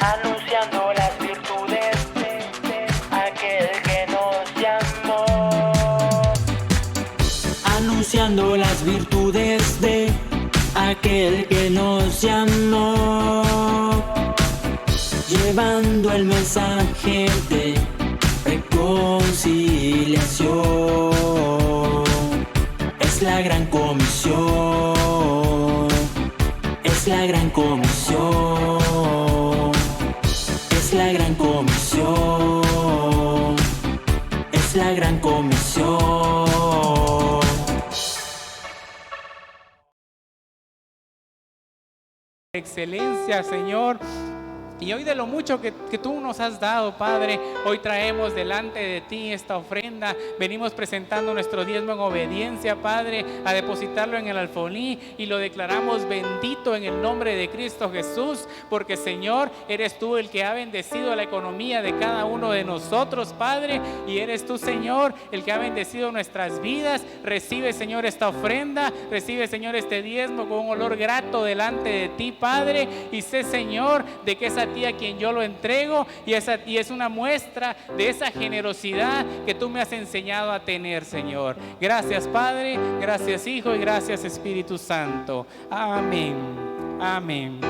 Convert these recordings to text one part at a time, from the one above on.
anunciando las virtudes de aquel que nos llamó. Anunciando las virtudes de aquel que nos llamó. Llevando el mensaje de reconciliación. Es la gran comisión. Es la gran comisión. Es la gran comisión. Es la gran comisión. Excelencia, Señor. Y hoy de lo mucho que tú nos has dado, Padre, hoy traemos delante de ti esta ofrenda. Venimos presentando nuestro diezmo en obediencia, Padre, a depositarlo en el alfolí y lo declaramos bendito en el nombre de Cristo Jesús, porque, Señor, eres tú el que ha bendecido la economía de cada uno de nosotros, Padre, y eres tú, Señor, el que ha bendecido nuestras vidas. Recibe, Señor, esta ofrenda, recibe, Señor, este diezmo con un olor grato delante de ti, Padre, y sé, Señor, de que es a ti a quien yo lo entrego, y es una muestra de esa generosidad que tú me has enseñado a tener, Señor. Gracias, Padre, gracias, Hijo, y gracias, Espíritu Santo. Amén. Amén.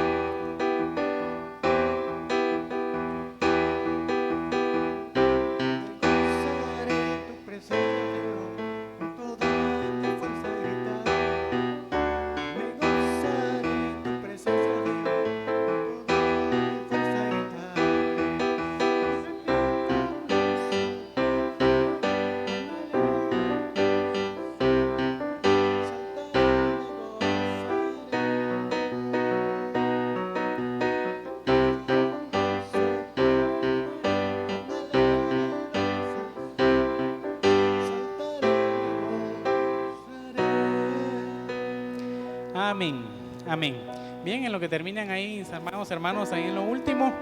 Amén, amén. Bien, en lo que terminan ahí, hermanos, ahí en lo último,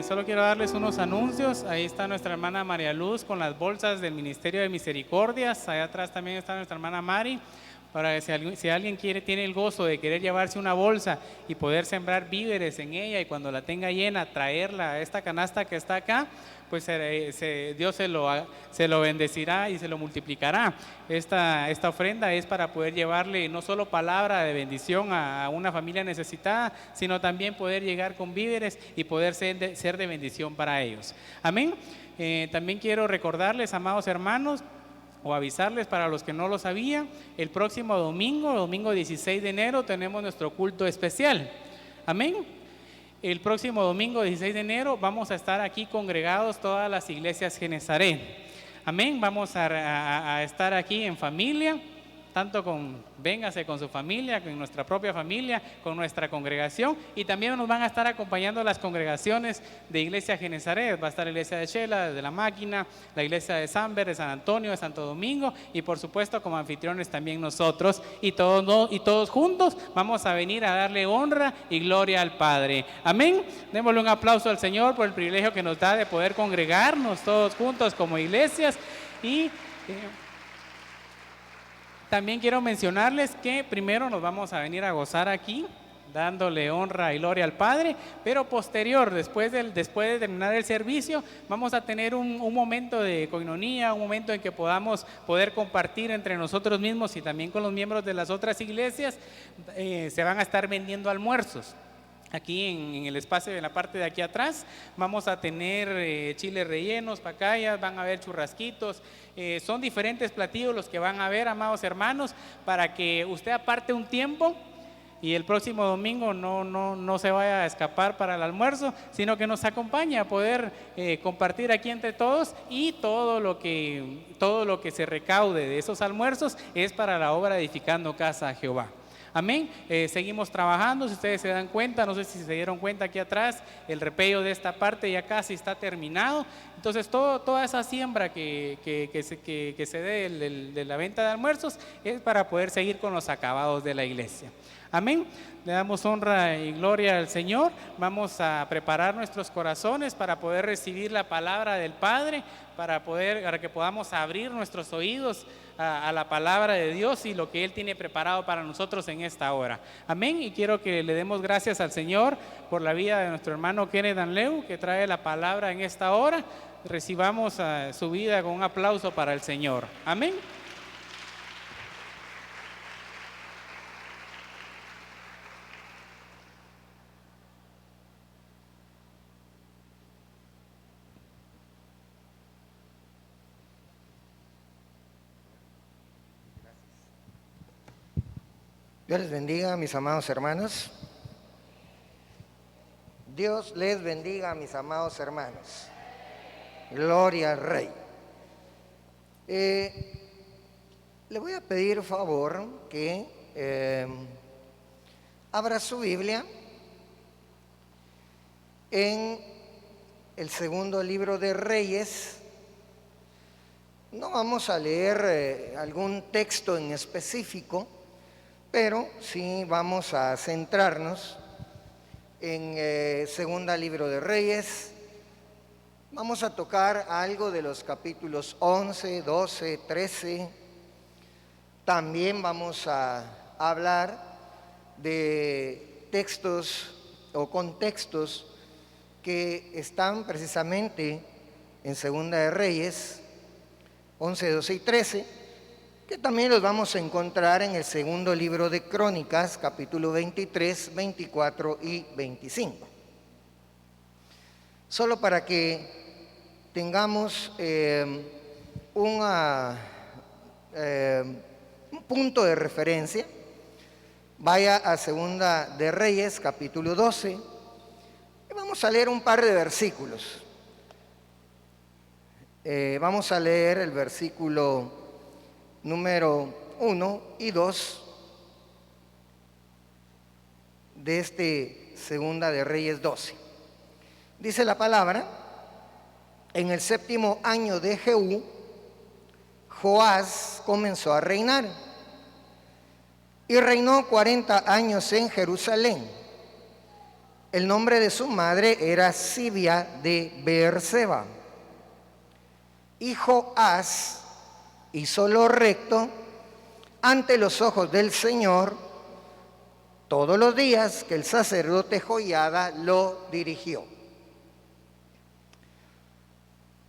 solo quiero darles unos anuncios. Ahí está nuestra hermana María Luz con las bolsas del Ministerio de Misericordias. Allá atrás también está nuestra hermana Mari, para que si alguien tiene el gozo de querer llevarse una bolsa y poder sembrar víveres en ella, y cuando la tenga llena, traerla a esta canasta que está acá, pues Dios se lo bendecirá y se lo multiplicará. Esta ofrenda es para poder llevarle no solo palabra de bendición a una familia necesitada, sino también poder llegar con víveres y poder ser de bendición para ellos. Amén. También quiero recordarles, amados hermanos, o avisarles para los que no lo sabían, el próximo domingo 16 de enero, tenemos nuestro culto especial. Amén. El próximo domingo 16 de enero vamos a estar aquí congregados todas las iglesias Genezaret. Amén. Vamos a estar aquí en familia, tanto véngase con su familia, con nuestra propia familia, con nuestra congregación, y también nos van a estar acompañando las congregaciones de Iglesia Genezaret. Va a estar la iglesia de Chela, de La Máquina, la iglesia de Samber, de San Antonio, de Santo Domingo, y por supuesto como anfitriones también nosotros, y todos juntos vamos a venir a darle honra y gloria al Padre. Amén. Démosle un aplauso al Señor por el privilegio que nos da de poder congregarnos todos juntos como iglesias. Y también quiero mencionarles que primero nos vamos a venir a gozar aquí, dándole honra y gloria al Padre, pero posterior, después de terminar el servicio, vamos a tener un momento de coinonía, un momento en que poder compartir entre nosotros mismos y también con los miembros de las otras iglesias. Se van a estar vendiendo almuerzos. Aquí en el espacio, en la parte de aquí atrás, vamos a tener chiles rellenos, pacayas, van a haber churrasquitos, son diferentes platillos los que van a ver, amados hermanos, para que usted aparte un tiempo y el próximo domingo no se vaya a escapar para el almuerzo, sino que nos acompañe a poder compartir aquí entre todos, y todo lo que se recaude de esos almuerzos es para la obra Edificando Casa a Jehová. Amén. Seguimos trabajando. Si ustedes se dan cuenta, no sé si se dieron cuenta aquí atrás, el repello de esta parte ya casi está terminado. Entonces toda esa siembra que se dé de la venta de almuerzos es para poder seguir con los acabados de la iglesia. Amén. Le damos honra y gloria al Señor. Vamos a preparar nuestros corazones para poder recibir la palabra del Padre, para que podamos abrir nuestros oídos a la palabra de Dios y lo que Él tiene preparado para nosotros en esta hora. Amén. Y quiero que le demos gracias al Señor por la vida de nuestro hermano Kenneth Anleu, que trae la palabra en esta hora. Recibamos su vida con un aplauso para el Señor. Amén. Dios les bendiga, mis amados hermanos. Dios les bendiga, mis amados hermanos. Gloria al Rey. Le voy a pedir favor que abra su Biblia en el segundo libro de Reyes. No vamos a leer algún texto en específico, pero sí vamos a centrarnos en segunda libro de Reyes. Vamos a tocar algo de los capítulos 11, 12, 13. También vamos a hablar de textos o contextos que están precisamente en segunda de Reyes 11, 12 y 13, que también los vamos a encontrar en el segundo libro de Crónicas, capítulo 23, 24 y 25. Solo para que tengamos un punto de referencia, vaya a segunda de Reyes, capítulo 12, y vamos a leer un par de versículos. Vamos a leer el versículo número 1 y 2 de este segunda de Reyes 12. Dice la palabra: en el 7º año de Jehú, Joás comenzó a reinar y reinó 40 años en Jerusalén. El nombre de su madre era Sibia de Beerseba. Y Joás hizo lo recto ante los ojos del Señor todos los días que el sacerdote Joiada lo dirigió.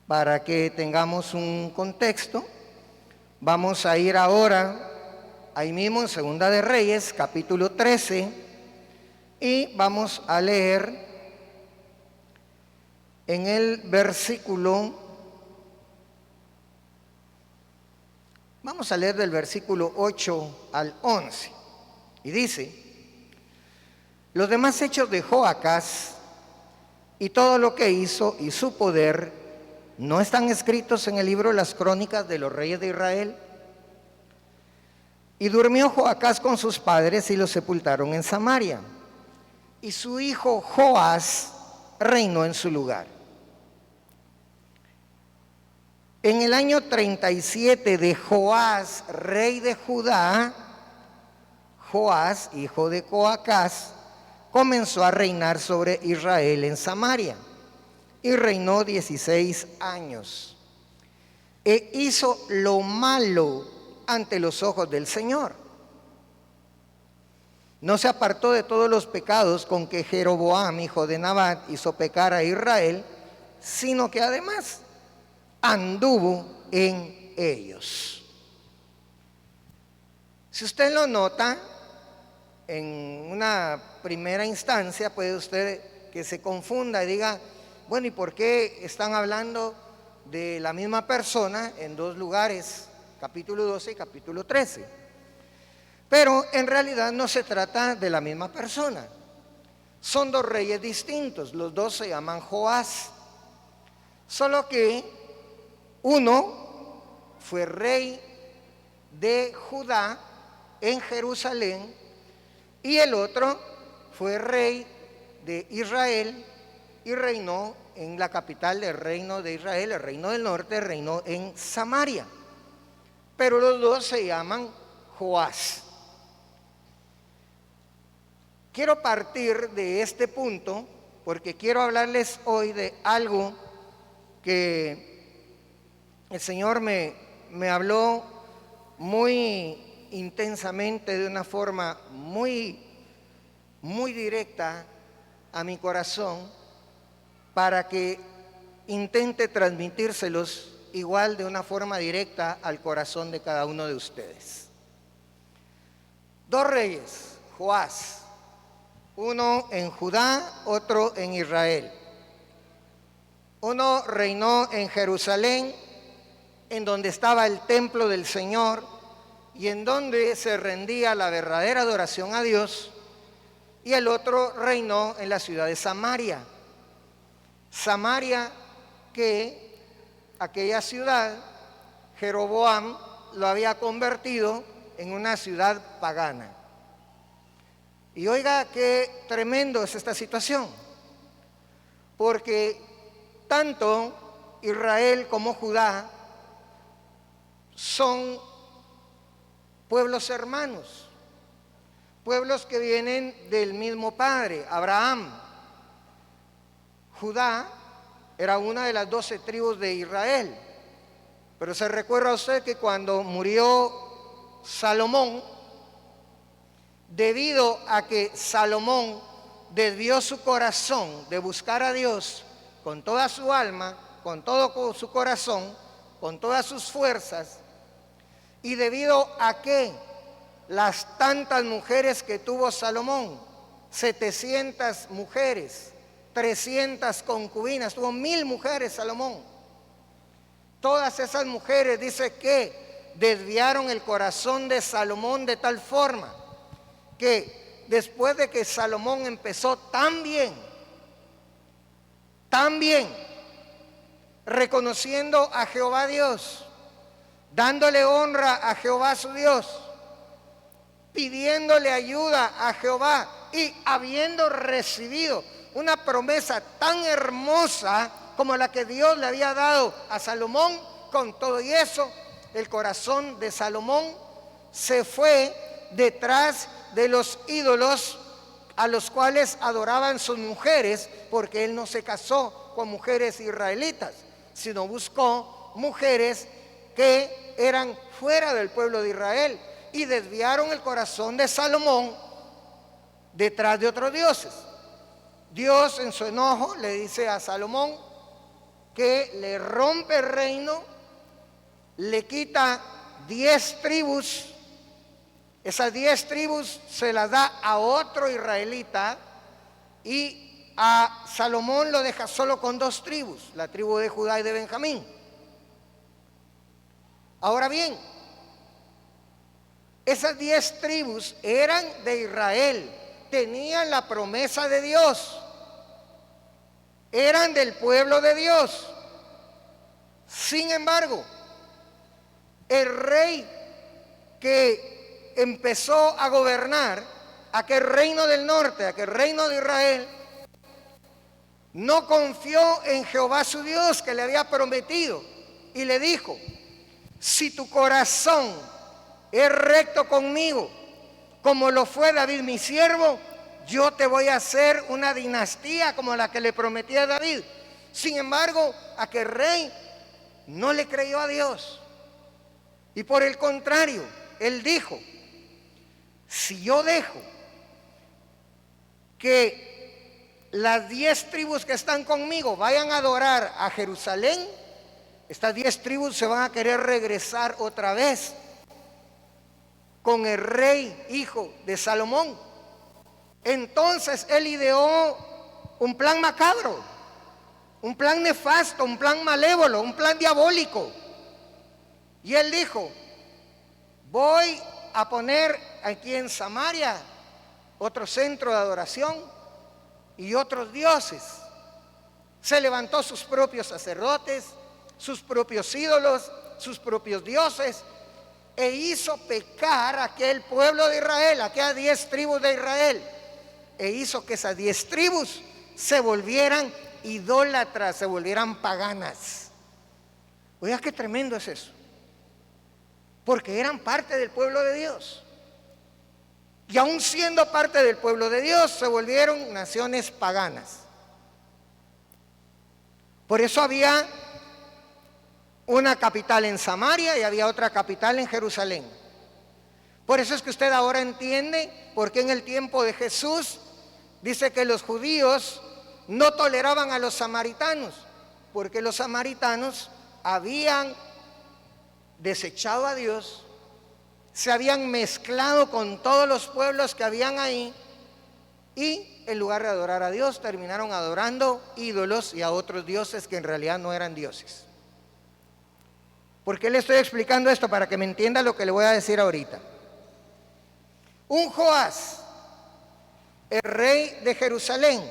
Para que tengamos un contexto, vamos a ir ahora ahí mismo en segunda de Reyes, capítulo 13, y vamos a leer en el versículo. Vamos a leer del versículo 8 al 11. Y dice: los demás hechos de Joacás y todo lo que hizo y su poder, ¿no están escritos en el libro de las crónicas de los reyes de Israel? Y durmió Joacás con sus padres y los sepultaron en Samaria. Y su hijo Joás reinó en su lugar. En el año 37 de Joás, rey de Judá, Joás, hijo de Joacás, comenzó a reinar sobre Israel en Samaria y reinó 16 años. E hizo lo malo ante los ojos del Señor. No se apartó de todos los pecados con que Jeroboam, hijo de Nabat, hizo pecar a Israel, sino que además anduvo en ellos. Si usted lo nota, en una primera instancia puede usted que se confunda y diga: bueno, ¿y por qué están hablando de la misma persona en dos lugares, capítulo 12 y capítulo 13? Pero en realidad no se trata de la misma persona. Son dos reyes distintos, los dos se llaman Joás, solo que uno fue rey de Judá en Jerusalén y el otro fue rey de Israel y reinó en la capital del reino de Israel, el reino del norte, reinó en Samaria. Pero los dos se llaman Joás. quiero partir de este punto porque quiero hablarles hoy de algo que el Señor me habló muy intensamente, de una forma muy directa a mi corazón, para que intente transmitírselos igual de una forma directa al corazón de cada uno de ustedes. Dos reyes, Joás, uno en Judá, otro en Israel. Uno reinó en Jerusalén, en donde estaba el templo del Señor y en donde se rendía la verdadera adoración a Dios, y el otro reinó en la ciudad de Samaria. Samaria, que aquella ciudad Jeroboam lo había convertido en una ciudad pagana. Y oiga qué tremendo es esta situación, porque tanto Israel como Judá son pueblos hermanos, pueblos que vienen del mismo padre, Abraham. Judá era una de las 12 tribus de Israel, pero se recuerda usted que cuando murió Salomón, debido a que Salomón desvió su corazón de buscar a Dios con toda su alma, con todo su corazón, con todas sus fuerzas, y debido a que las tantas mujeres que tuvo Salomón, 700 mujeres, 300 concubinas, tuvo 1000 mujeres Salomón. Todas esas mujeres, dice que desviaron el corazón de Salomón de tal forma que después de que Salomón empezó tan bien, reconociendo a Jehová Dios, dándole honra a Jehová su Dios, pidiéndole ayuda a Jehová y habiendo recibido una promesa tan hermosa como la que Dios le había dado a Salomón, con todo y eso, el corazón de Salomón se fue detrás de los ídolos a los cuales adoraban sus mujeres, porque él no se casó con mujeres israelitas, sino buscó mujeres que eran fuera del pueblo de Israel, y desviaron el corazón de Salomón detrás de otros dioses. Dios en su enojo le dice a Salomón que le rompe el reino, le quita 10 tribus, esas 10 tribus se las da a otro israelita, y a Salomón lo deja solo con 2 tribus, la tribu de Judá y de Benjamín. Ahora bien, esas 10 tribus eran de Israel, tenían la promesa de Dios, eran del pueblo de Dios. Sin embargo, el rey que empezó a gobernar aquel reino del norte, aquel reino de Israel, no confió en Jehová su Dios, que le había prometido, y le dijo: si tu corazón es recto conmigo, como lo fue David mi siervo, yo te voy a hacer una dinastía como la que le prometí a David. Sin embargo, aquel rey no le creyó a Dios, y por el contrario, él dijo: si yo dejo que las 10 tribus que están conmigo vayan a adorar a Jerusalén, estas 10 tribus se van a querer regresar otra vez con el rey hijo de Salomón. Entonces él ideó un plan macabro, un plan nefasto, un plan malévolo, un plan diabólico. Y él dijo: voy a poner aquí en Samaria otro centro de adoración y otros dioses. Se levantó sus propios sacerdotes, sus propios ídolos, sus propios dioses, e hizo pecar a aquel pueblo de Israel, aquellas 10 tribus de Israel, e hizo que esas 10 tribus se volvieran idólatras, se volvieran paganas. Oiga, qué tremendo es eso, porque eran parte del pueblo de Dios. Y aún siendo parte del pueblo de Dios, se volvieron naciones paganas. Por eso había una capital en Samaria y había otra capital en Jerusalén. Por eso es que usted ahora entiende por qué en el tiempo de Jesús dice que los judíos no toleraban a los samaritanos, porque los samaritanos habían desechado a Dios, se habían mezclado con todos los pueblos que habían ahí y en lugar de adorar a Dios terminaron adorando ídolos y a otros dioses que en realidad no eran dioses. ¿Por qué le estoy explicando esto? Para que me entienda lo que le voy a decir ahorita. Un Joás, el rey de Jerusalén,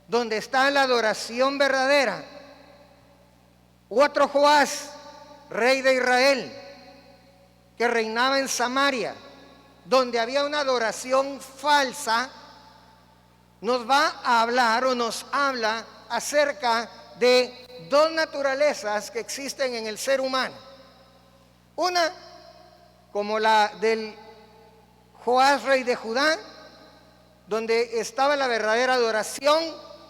donde está la adoración verdadera. Otro Joás, rey de Israel, que reinaba en Samaria, donde había una adoración falsa, nos va a hablar o nos habla acerca de dos naturalezas que existen en el ser humano. Una, como la del Joás, rey de Judá, donde estaba la verdadera adoración,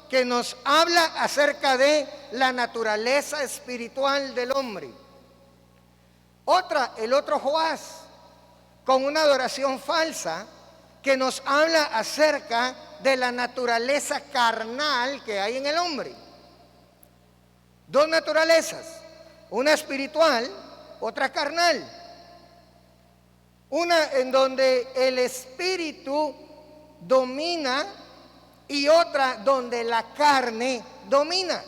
que nos habla acerca de la naturaleza espiritual del hombre. Otra, el otro Joás, con una adoración falsa, que nos habla acerca de la naturaleza carnal que hay en el hombre. Dos naturalezas, una espiritual, otra carnal. Una en donde el espíritu domina y otra donde la carne domina.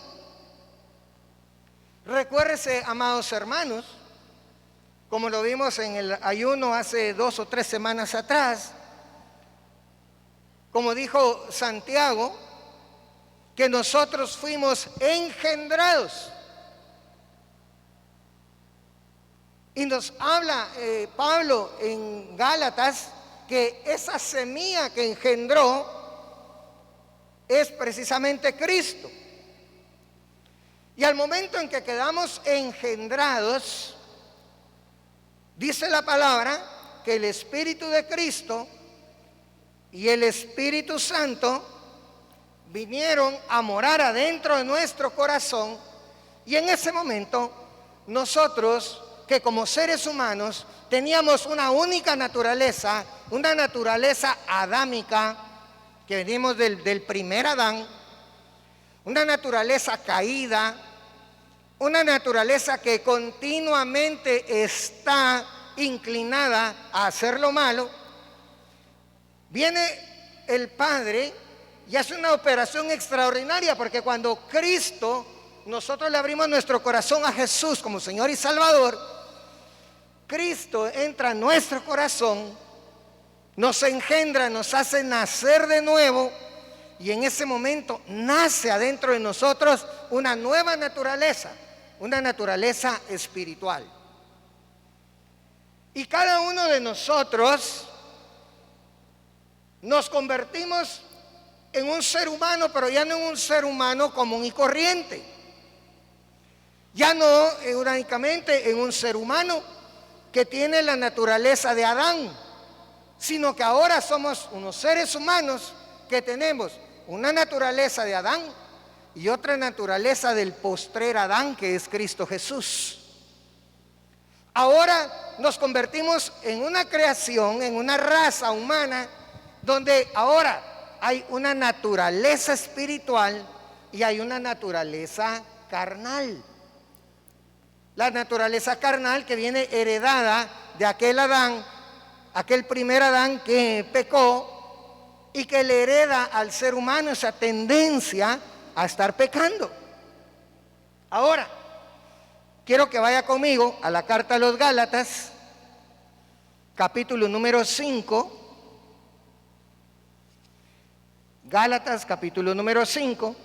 Recuérdese, amados hermanos, como lo vimos en el ayuno hace 2 o 3 semanas atrás, como dijo Santiago, que nosotros fuimos engendrados. Y nos habla Pablo en Gálatas que esa semilla que engendró es precisamente Cristo. Y al momento en que quedamos engendrados, dice la palabra que el Espíritu de Cristo y el Espíritu Santo vinieron a morar adentro de nuestro corazón, y en ese momento nosotros, que como seres humanos teníamos una única naturaleza, una naturaleza adámica, que venimos del primer Adán, una naturaleza caída, una naturaleza que continuamente está inclinada a hacer lo malo. Viene el Padre y hace una operación extraordinaria, porque cuando Cristo, nosotros le abrimos nuestro corazón a Jesús como Señor y Salvador, Cristo entra en nuestro corazón, nos engendra, nos hace nacer de nuevo, y en ese momento nace adentro de nosotros una nueva naturaleza, una naturaleza espiritual. Y cada uno de nosotros nos convertimos en un ser humano, pero ya no en un ser humano común y corriente. Ya no únicamente en un ser humano que tiene la naturaleza de Adán, sino que ahora somos unos seres humanos que tenemos una naturaleza de Adán y otra naturaleza del postrer Adán, que es Cristo Jesús. Ahora nos convertimos en una creación, en una raza humana, donde ahora hay una naturaleza espiritual y hay una naturaleza carnal. La naturaleza carnal que viene heredada de aquel Adán, aquel primer Adán que pecó y que le hereda al ser humano esa tendencia a estar pecando. Ahora, quiero que vaya conmigo a la carta a los Gálatas, capítulo número 5. Gálatas, capítulo número 5.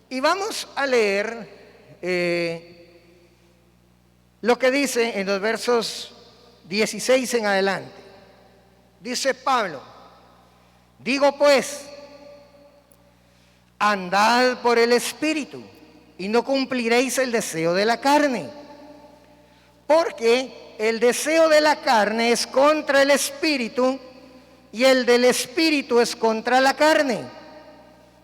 Y vamos a leer lo que dice en los versos 16 en adelante. Dice Pablo: digo pues, andad por el Espíritu y no cumpliréis el deseo de la carne, porque el deseo de la carne es contra el Espíritu y el del espíritu es contra la carne,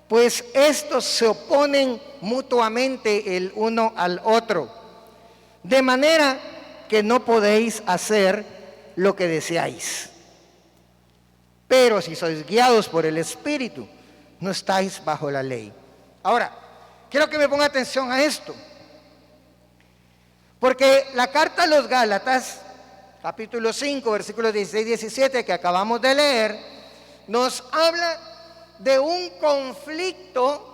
pues estos se oponen mutuamente el uno al otro, de manera que no podéis hacer lo que deseáis. Pero si sois guiados por el espíritu, no estáis bajo la ley. Ahora, quiero que me ponga atención a esto, porque la carta a los Gálatas, capítulo 5, versículos 16 y 17 que acabamos de leer, nos habla de un conflicto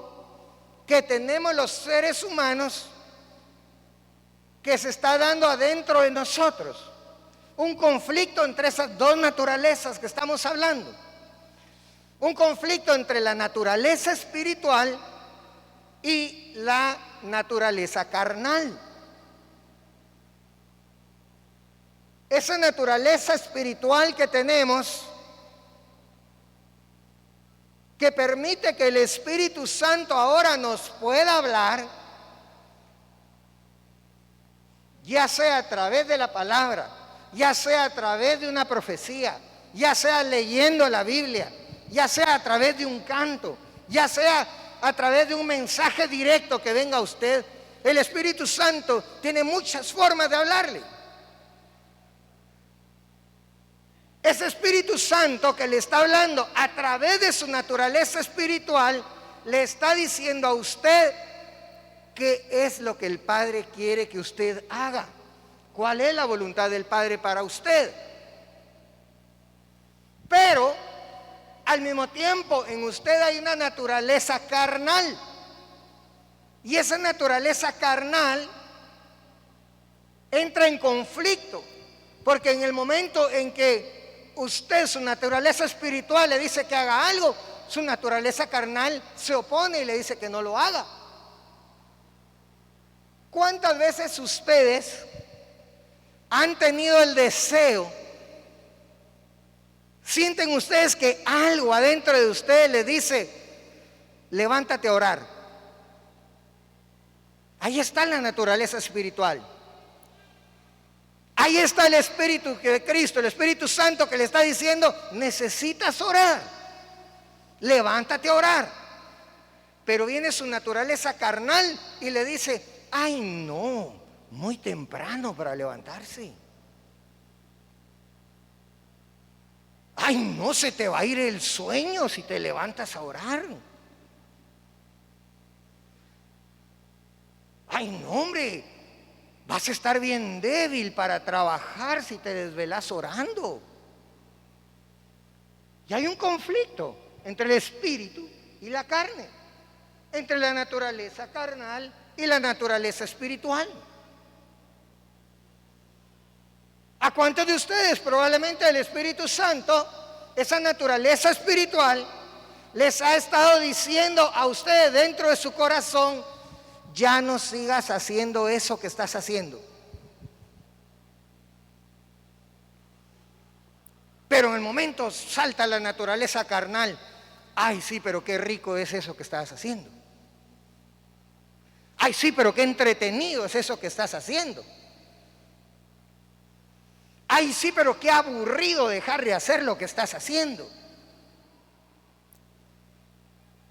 que tenemos los seres humanos que se está dando adentro de nosotros. Un conflicto entre esas dos naturalezas que estamos hablando. Un conflicto entre la naturaleza espiritual y la naturaleza carnal. Esa naturaleza espiritual que tenemos, que permite que el Espíritu Santo ahora nos pueda hablar, ya sea a través de la palabra, ya sea a través de una profecía, ya sea leyendo la Biblia, ya sea a través de un canto, ya sea a través de un mensaje directo que venga a usted. El Espíritu Santo tiene muchas formas de hablarle. Ese Espíritu Santo que le está hablando a través de su naturaleza espiritual, le está diciendo a usted qué es lo que el Padre quiere que usted haga. ¿Cuál es la voluntad del Padre para usted? Pero al mismo tiempo en usted hay una naturaleza carnal. Y esa naturaleza carnal entra en conflicto, porque en el momento en que usted, su naturaleza espiritual, le dice que haga algo, su naturaleza carnal se opone y le dice que no lo haga. ¿Cuántas veces ustedes han tenido el deseo, sienten ustedes que algo adentro de ustedes les dice, levántate a orar? Ahí está la naturaleza espiritual. Ahí está el Espíritu de Cristo, el Espíritu Santo que le está diciendo, necesitas orar, levántate a orar. Pero viene su naturaleza carnal y le dice, ay no, muy temprano para levantarse. Ay no, se te va a ir el sueño si te levantas a orar. Ay no, hombre, vas a estar bien débil para trabajar si te desvelas orando. Y hay un conflicto entre el espíritu y la carne, entre la naturaleza carnal y la naturaleza espiritual. ¿A cuántos de ustedes probablemente el Espíritu Santo, esa naturaleza espiritual, les ha estado diciendo a ustedes dentro de su corazón, ya no sigas haciendo eso que estás haciendo? Pero en el momento salta la naturaleza carnal, ay sí, pero qué rico es eso que estás haciendo. Ay sí, pero qué entretenido es eso que estás haciendo. Ay sí, pero qué aburrido dejar de hacer lo que estás haciendo.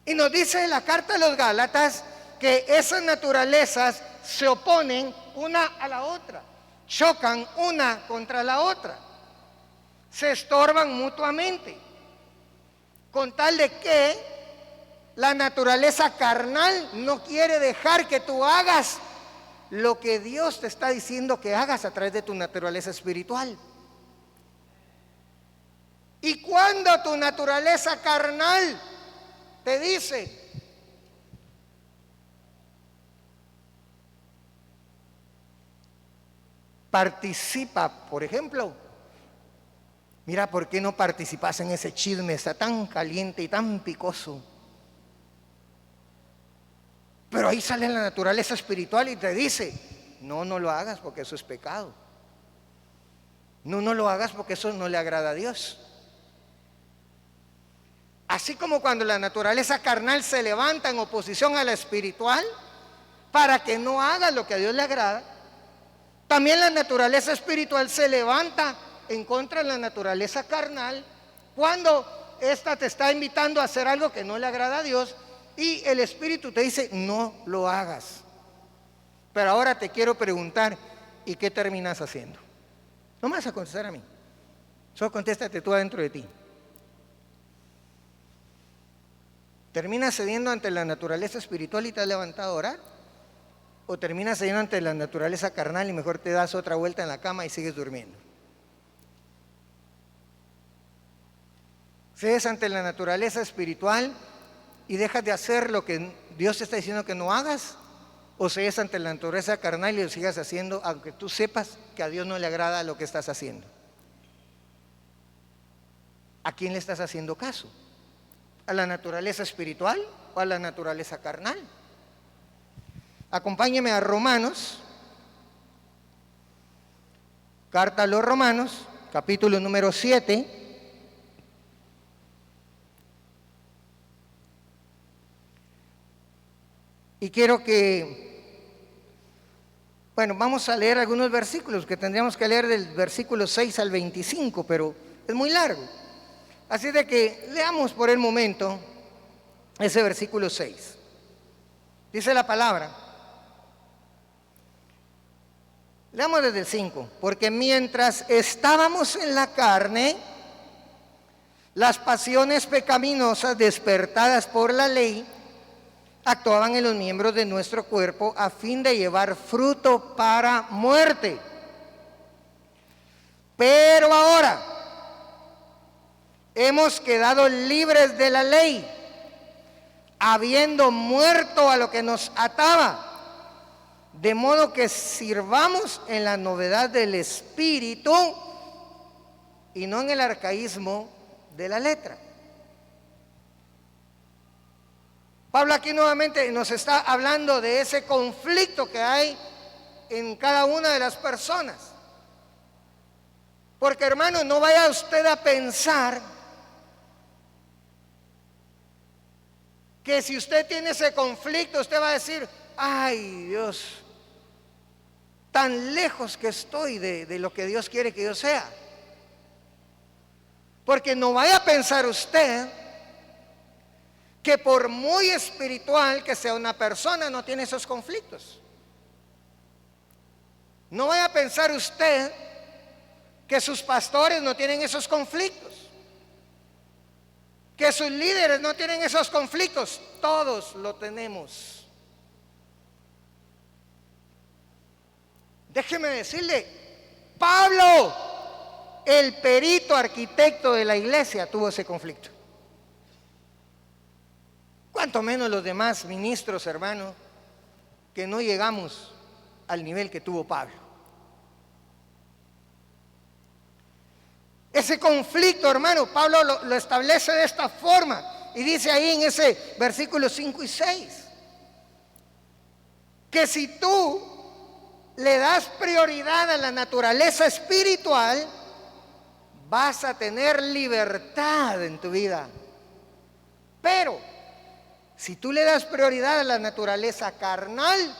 Y nos dice la carta a los Gálatas que esas naturalezas se oponen una a la otra, chocan una contra la otra, se estorban mutuamente, con tal de que la naturaleza carnal no quiere dejar que tú hagas lo que Dios te está diciendo que hagas a través de tu naturaleza espiritual. Y cuando tu naturaleza carnal te dice, participa, por ejemplo, mira, ¿por qué no participas en ese chisme? Está tan caliente y tan picoso. Pero ahí sale la naturaleza espiritual y te dice, no, no lo hagas porque eso es pecado. No, no lo hagas porque eso no le agrada a Dios. Así como cuando la naturaleza carnal se levanta en oposición a la espiritual para que no haga lo que a Dios le agrada, también la naturaleza espiritual se levanta en contra de la naturaleza carnal Cuando esta te está invitando a hacer algo que no le agrada a Dios y el Espíritu te dice, no lo hagas. Pero ahora te quiero preguntar, ¿y qué terminas haciendo? No me vas a contestar a mí, solo contéstate tú adentro de ti. ¿Terminas cediendo ante la naturaleza espiritual y te has levantado a orar? ¿O terminas cediendo ante la naturaleza carnal y mejor te das otra vuelta en la cama y sigues durmiendo? ¿Cedes ante la naturaleza espiritual y dejas de hacer lo que Dios te está diciendo que no hagas? ¿O cedes ante la naturaleza carnal y lo sigas haciendo aunque tú sepas que a Dios no le agrada lo que estás haciendo? ¿A quién le estás haciendo caso? ¿A la naturaleza espiritual o a la naturaleza carnal? Acompáñeme a Romanos, carta a los Romanos, capítulo número 7. Y quiero vamos a leer algunos versículos que tendríamos que leer del versículo 6 al 25, pero es muy largo. Así de que leamos por el momento ese versículo 6. Dice la palabra. Leamos desde el 5. Porque mientras estábamos en la carne, las pasiones pecaminosas despertadas por la ley actuaban en los miembros de nuestro cuerpo a fin de llevar fruto para muerte. Pero ahora hemos quedado libres de la ley, habiendo muerto a lo que nos ataba, de modo que sirvamos en la novedad del espíritu y no en el arcaísmo de la letra. Pablo aquí nuevamente nos está hablando de ese conflicto que hay en cada una de las personas. Porque, hermano, no vaya usted a pensar que si usted tiene ese conflicto, usted va a decir, ay Dios, tan lejos que estoy de lo que Dios quiere que yo sea. Porque no vaya a pensar usted que por muy espiritual que sea una persona, no tiene esos conflictos. No vaya a pensar usted que sus pastores no tienen esos conflictos, que sus líderes no tienen esos conflictos. Todos lo tenemos. Déjeme decirle, Pablo, el perito arquitecto de la iglesia, tuvo ese conflicto. Cuanto menos los demás ministros, hermano, que no llegamos al nivel que tuvo Pablo. Ese conflicto, hermano, Pablo lo establece de esta forma y dice ahí en ese versículo 5 y 6 que si tú le das prioridad a la naturaleza espiritual, vas a tener libertad en tu vida. Pero si tú le das prioridad a la naturaleza carnal,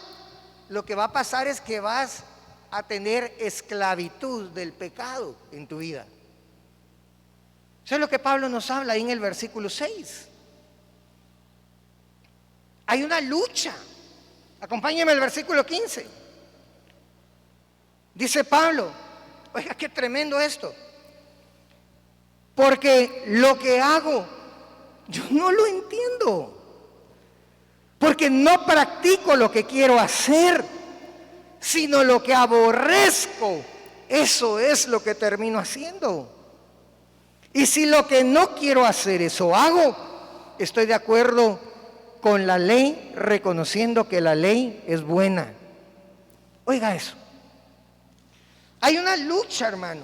lo que va a pasar es que vas a tener esclavitud del pecado en tu vida. Eso es lo que Pablo nos habla ahí en el versículo 6. Hay una lucha. Acompáñenme al versículo 15. Dice Pablo, oiga, qué tremendo esto. Porque lo que hago, yo no lo entiendo. Porque no practico lo que quiero hacer, sino lo que aborrezco. Eso es lo que termino haciendo. Y si lo que no quiero hacer, eso hago, estoy de acuerdo con la ley, reconociendo que la ley es buena. Oiga eso. Hay una lucha, hermano.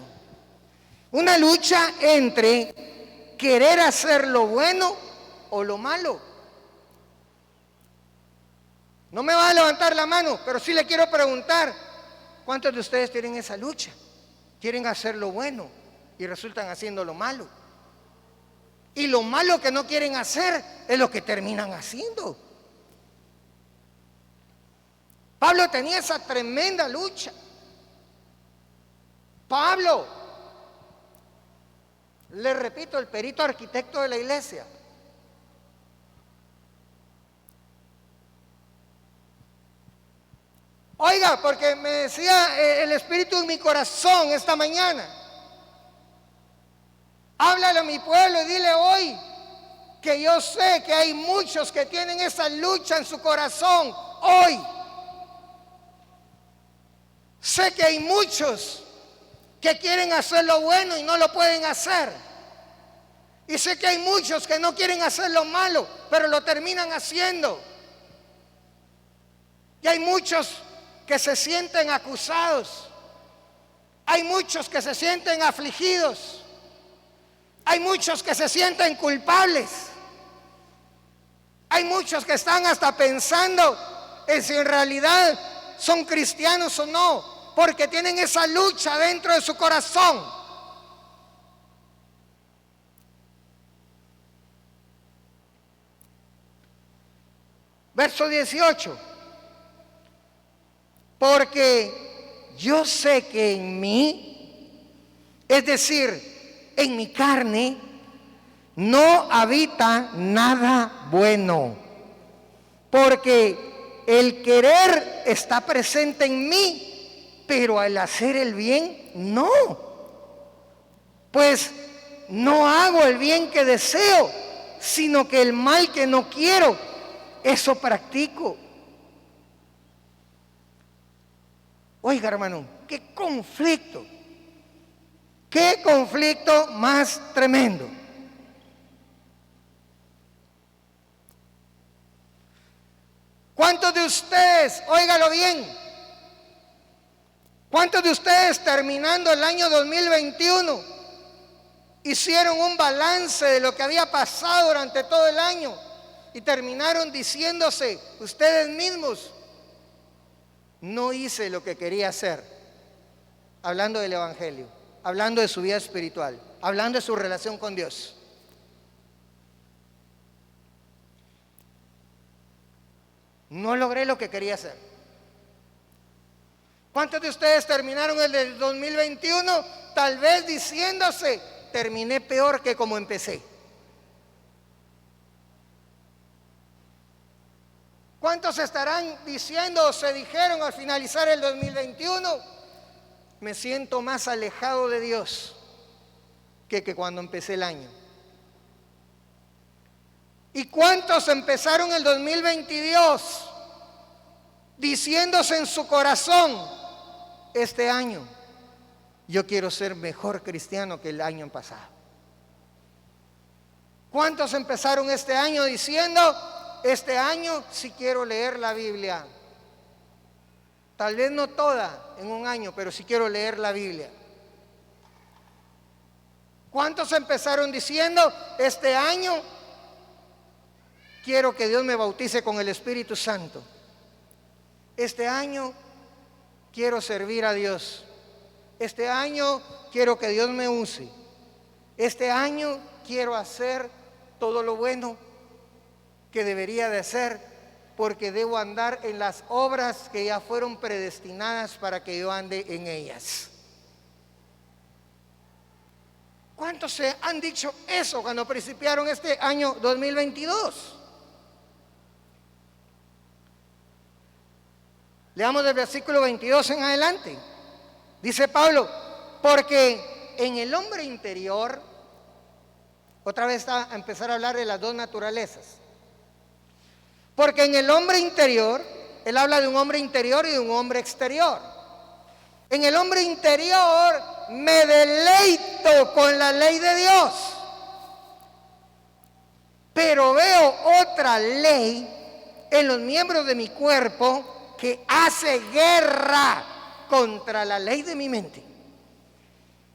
Una lucha entre querer hacer lo bueno o lo malo. No me va a levantar la mano, pero sí le quiero preguntar, ¿cuántos de ustedes tienen esa lucha? Quieren hacer lo bueno y resultan haciendo lo malo. Y lo malo que no quieren hacer es lo que terminan haciendo. Pablo tenía esa tremenda lucha. Pablo, Le repito, el perito arquitecto de la iglesia. Oiga, porque me decía el Espíritu en mi corazón esta mañana: háblale a mi pueblo y dile hoy que yo sé que hay muchos que tienen esa lucha en su corazón hoy. Sé que hay muchos que quieren hacer lo bueno y no lo pueden hacer. Y sé que hay muchos que no quieren hacer lo malo, pero lo terminan haciendo. Y hay muchos que se sienten acusados. Hay muchos que se sienten afligidos. Hay muchos que se sienten culpables. Hay muchos que están hasta pensando en si en realidad son cristianos o no, porque tienen esa lucha dentro de su corazón. Verso 18. Porque yo sé que en mí, es decir, en mi carne, no habita nada bueno. Porque el querer está presente en mí, pero al hacer el bien, no. Pues no hago el bien que deseo, sino que el mal que no quiero, eso practico. Oiga, hermano, qué conflicto más tremendo. ¿Cuántos de ustedes, óigalo bien, cuántos de ustedes terminando el año 2021 hicieron un balance de lo que había pasado durante todo el año y terminaron diciéndose ustedes mismos: no hice lo que quería hacer? Hablando del evangelio, hablando de su vida espiritual, hablando de su relación con Dios. No logré lo que quería hacer. ¿Cuántos de ustedes terminaron el del 2021 tal vez diciéndose: terminé peor que como empecé? ¿Cuántos estarán diciendo o se dijeron al finalizar el 2021: me siento más alejado de Dios que cuando empecé el año? ¿Y cuántos empezaron el 2022 diciéndose en su corazón: este año yo quiero ser mejor cristiano que el año pasado? ¿Cuántos empezaron este año diciendo: este año sí quiero leer la Biblia? Tal vez no toda en un año, pero sí quiero leer la Biblia. ¿Cuántos empezaron diciendo: este año quiero que Dios me bautice con el Espíritu Santo? Este año quiero servir a Dios. Este año quiero que Dios me use. Este año quiero hacer todo lo bueno que debería de hacer, porque debo andar en las obras que ya fueron predestinadas para que yo ande en ellas. ¿Cuántos se han dicho eso cuando principiaron este año 2022? Leamos del versículo 22 en adelante. Dice Pablo: porque en el hombre interior, otra vez está a empezar a hablar de las dos naturalezas. Porque en el hombre interior, él habla de un hombre interior y de un hombre exterior. En el hombre interior me deleito con la ley de Dios, pero veo otra ley en los miembros de mi cuerpo que hace guerra contra la ley de mi mente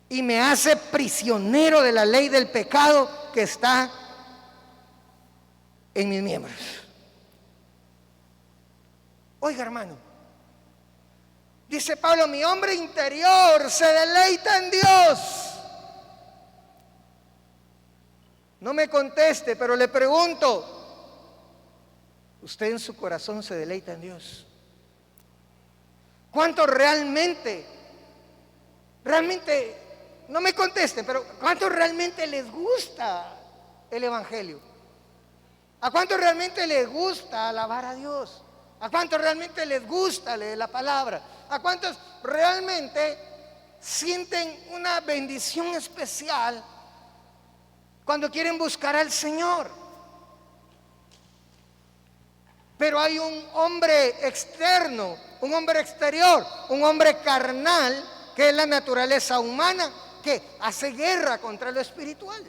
y me hace prisionero de la ley del pecado que está en mis miembros. Oiga, hermano, dice Pablo: mi hombre interior se deleita en Dios. No me conteste, pero le pregunto: ¿usted en su corazón se deleita en Dios? ¿Cuánto realmente no me contesten, pero ¿cuántos realmente les gusta el Evangelio? ¿A cuántos realmente les gusta alabar a Dios? ¿A cuántos realmente les gusta leer la palabra? ¿A cuántos realmente sienten una bendición especial cuando quieren buscar al Señor? Pero hay un hombre externo, un hombre exterior, un hombre carnal, que es la naturaleza humana, que hace guerra contra lo espiritual.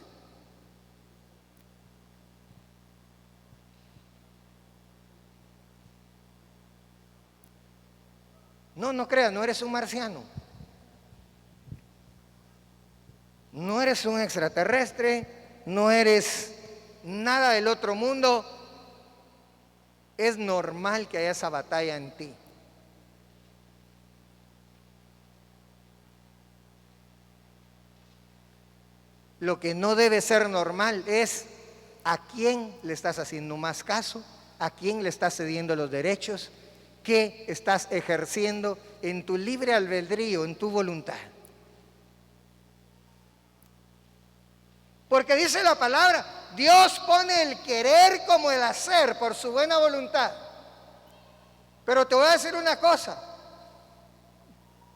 No creas, no eres un marciano. No eres un extraterrestre, no eres nada del otro mundo. Es normal que haya esa batalla en ti. Lo que no debe ser normal es a quién le estás haciendo más caso, a quién le estás cediendo los derechos, qué estás ejerciendo en tu libre albedrío, en tu voluntad. Porque dice la palabra, Dios pone el querer como el hacer por su buena voluntad. Pero te voy a decir una cosa,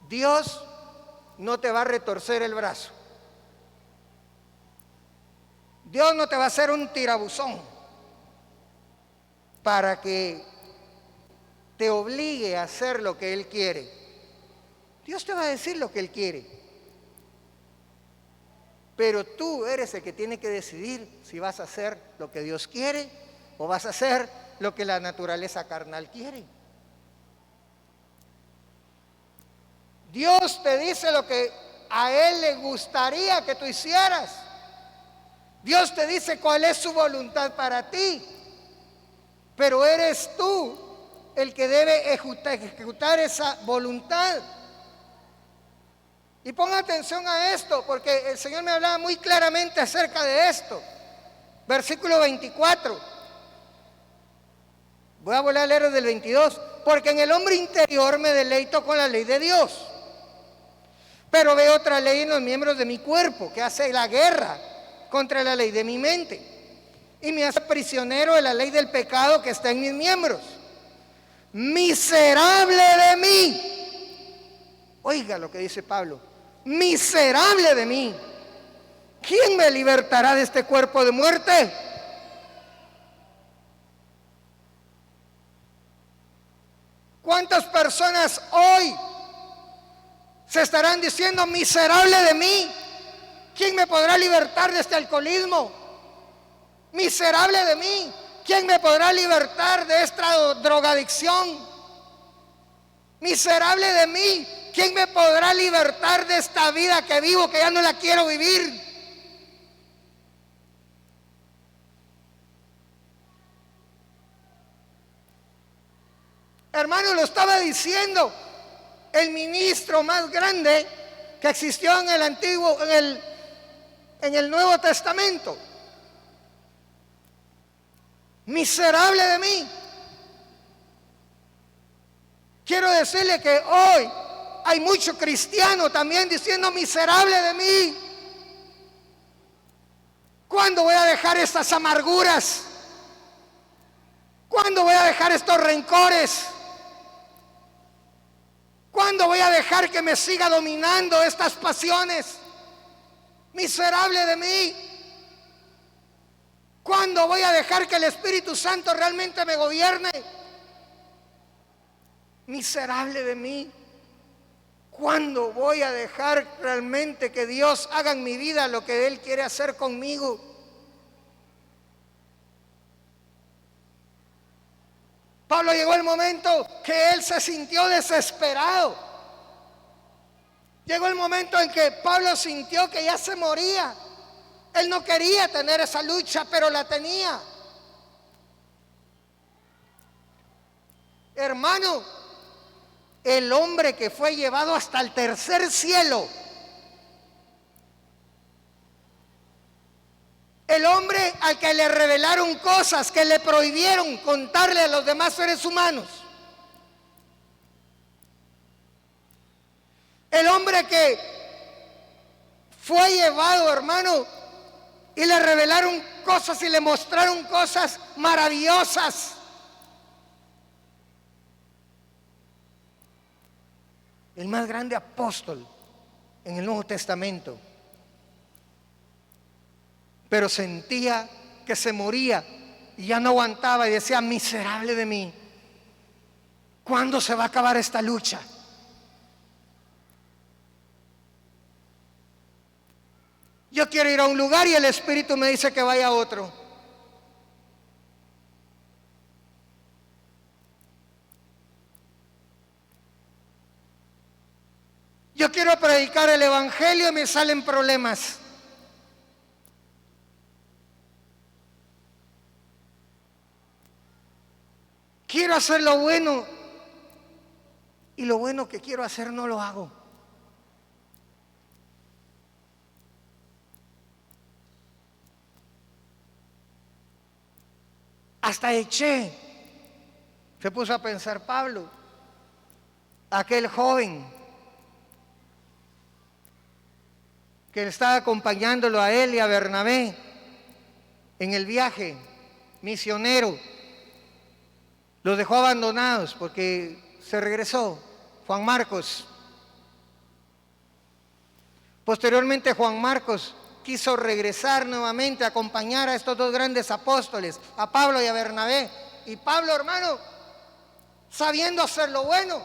Dios no te va a retorcer el brazo. Dios no te va a hacer un tirabuzón para que te obligue a hacer lo que Él quiere. Dios te va a decir lo que Él quiere. Pero tú eres el que tiene que decidir si vas a hacer lo que Dios quiere o vas a hacer lo que la naturaleza carnal quiere. Dios te dice lo que a Él le gustaría que tú hicieras. Dios te dice cuál es su voluntad para ti. Pero eres tú el que debe ejecutar esa voluntad. Y ponga atención a esto, porque el Señor me hablaba muy claramente acerca de esto. Versículo 24. Voy a volver a leer desde el 22. Porque en el hombre interior me deleito con la ley de Dios, pero veo otra ley en los miembros de mi cuerpo, que hace la guerra contra la ley de mi mente, y me hace prisionero de la ley del pecado que está en mis miembros. Miserable de mí. Oiga lo que dice Pablo. Miserable de mí. ¿Quién me libertará de este cuerpo de muerte? ¿Cuántas personas hoy se estarán diciendo miserable de mí? ¿Quién me podrá libertar de este alcoholismo? Miserable de mí. ¿Quién me podrá libertar de esta drogadicción? Miserable de mí. ¿Quién me podrá libertar de esta vida que vivo, que ya no la quiero vivir? Hermano, lo estaba diciendo el ministro más grande que existió en el Antiguo, en el Nuevo Testamento. Miserable de mí. Quiero decirle que hoy hay mucho cristiano también diciendo miserable de mí. ¿Cuándo voy a dejar estas amarguras? ¿Cuándo voy a dejar estos rencores? ¿Cuándo voy a dejar que me siga dominando estas pasiones? Miserable de mí. ¿Cuándo voy a dejar que el Espíritu Santo realmente me gobierne? Miserable de mí. ¿Cuándo voy a dejar realmente que Dios haga en mi vida lo que Él quiere hacer conmigo? Pablo llegó el momento que él se sintió desesperado. Llegó el momento en que Pablo sintió que ya se moría. Él no quería tener esa lucha, pero la tenía. Hermano, el hombre que fue llevado hasta el tercer cielo, el hombre al que le revelaron cosas que le prohibieron contarle a los demás seres humanos, el hombre que Fue llevado, hermano, y le revelaron cosas y le mostraron cosas maravillosas. El más grande apóstol en el Nuevo Testamento. Pero sentía que se moría y ya no aguantaba y decía: miserable de mí, ¿cuándo se va a acabar esta lucha? Yo quiero ir a un lugar y el Espíritu me dice que vaya a otro. Yo quiero predicar el Evangelio y me salen problemas. Quiero hacer lo bueno y lo bueno que quiero hacer no lo hago. Hasta eché, se puso a pensar Pablo, aquel joven que estaba acompañándolo a él y a Bernabé en el viaje misionero. Los dejó abandonados porque se regresó Juan Marcos. Posteriormente Juan Marcos quiso regresar nuevamente a acompañar a estos dos grandes apóstoles, a Pablo y a Bernabé. Y Pablo, hermano, sabiendo hacer lo bueno,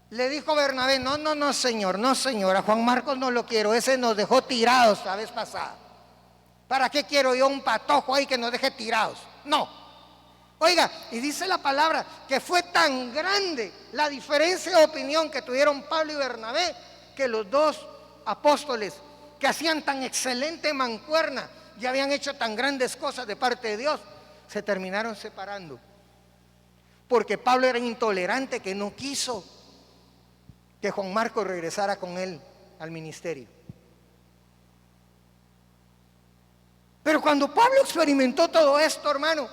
le dijo a Bernabé: no, señor, a Juan Marcos no lo quiero, ese nos dejó tirados la vez pasada. ¿Para qué quiero yo un patojo ahí que nos deje tirados? No. Oiga, y dice la palabra que fue tan grande la diferencia de opinión que tuvieron Pablo y Bernabé, que los dos apóstoles que hacían tan excelente mancuerna y habían hecho tan grandes cosas de parte de Dios, se terminaron separando. Porque Pablo era intolerante, que no quiso que Juan Marcos regresara con él al ministerio. Pero cuando Pablo experimentó todo esto, hermano,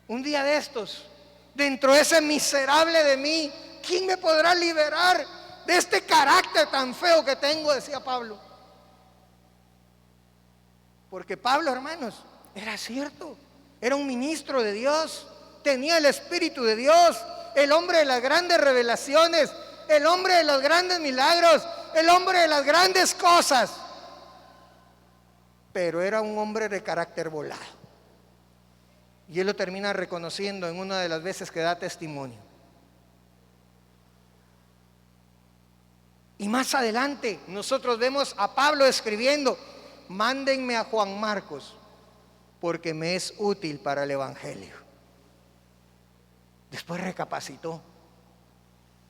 un día de estos, dentro de ese miserable de mí, ¿quién me podrá liberar de este carácter tan feo que tengo?, decía Pablo. Porque Pablo, hermanos, era cierto, era un ministro de Dios, tenía el Espíritu de Dios, el hombre de las grandes revelaciones, el hombre de los grandes milagros, el hombre de las grandes cosas. Pero era un hombre de carácter volado. Y él lo termina reconociendo en una de las veces que da testimonio. Y más adelante nosotros vemos a Pablo escribiendo: mándenme a Juan Marcos porque me es útil para el Evangelio. Después recapacitó.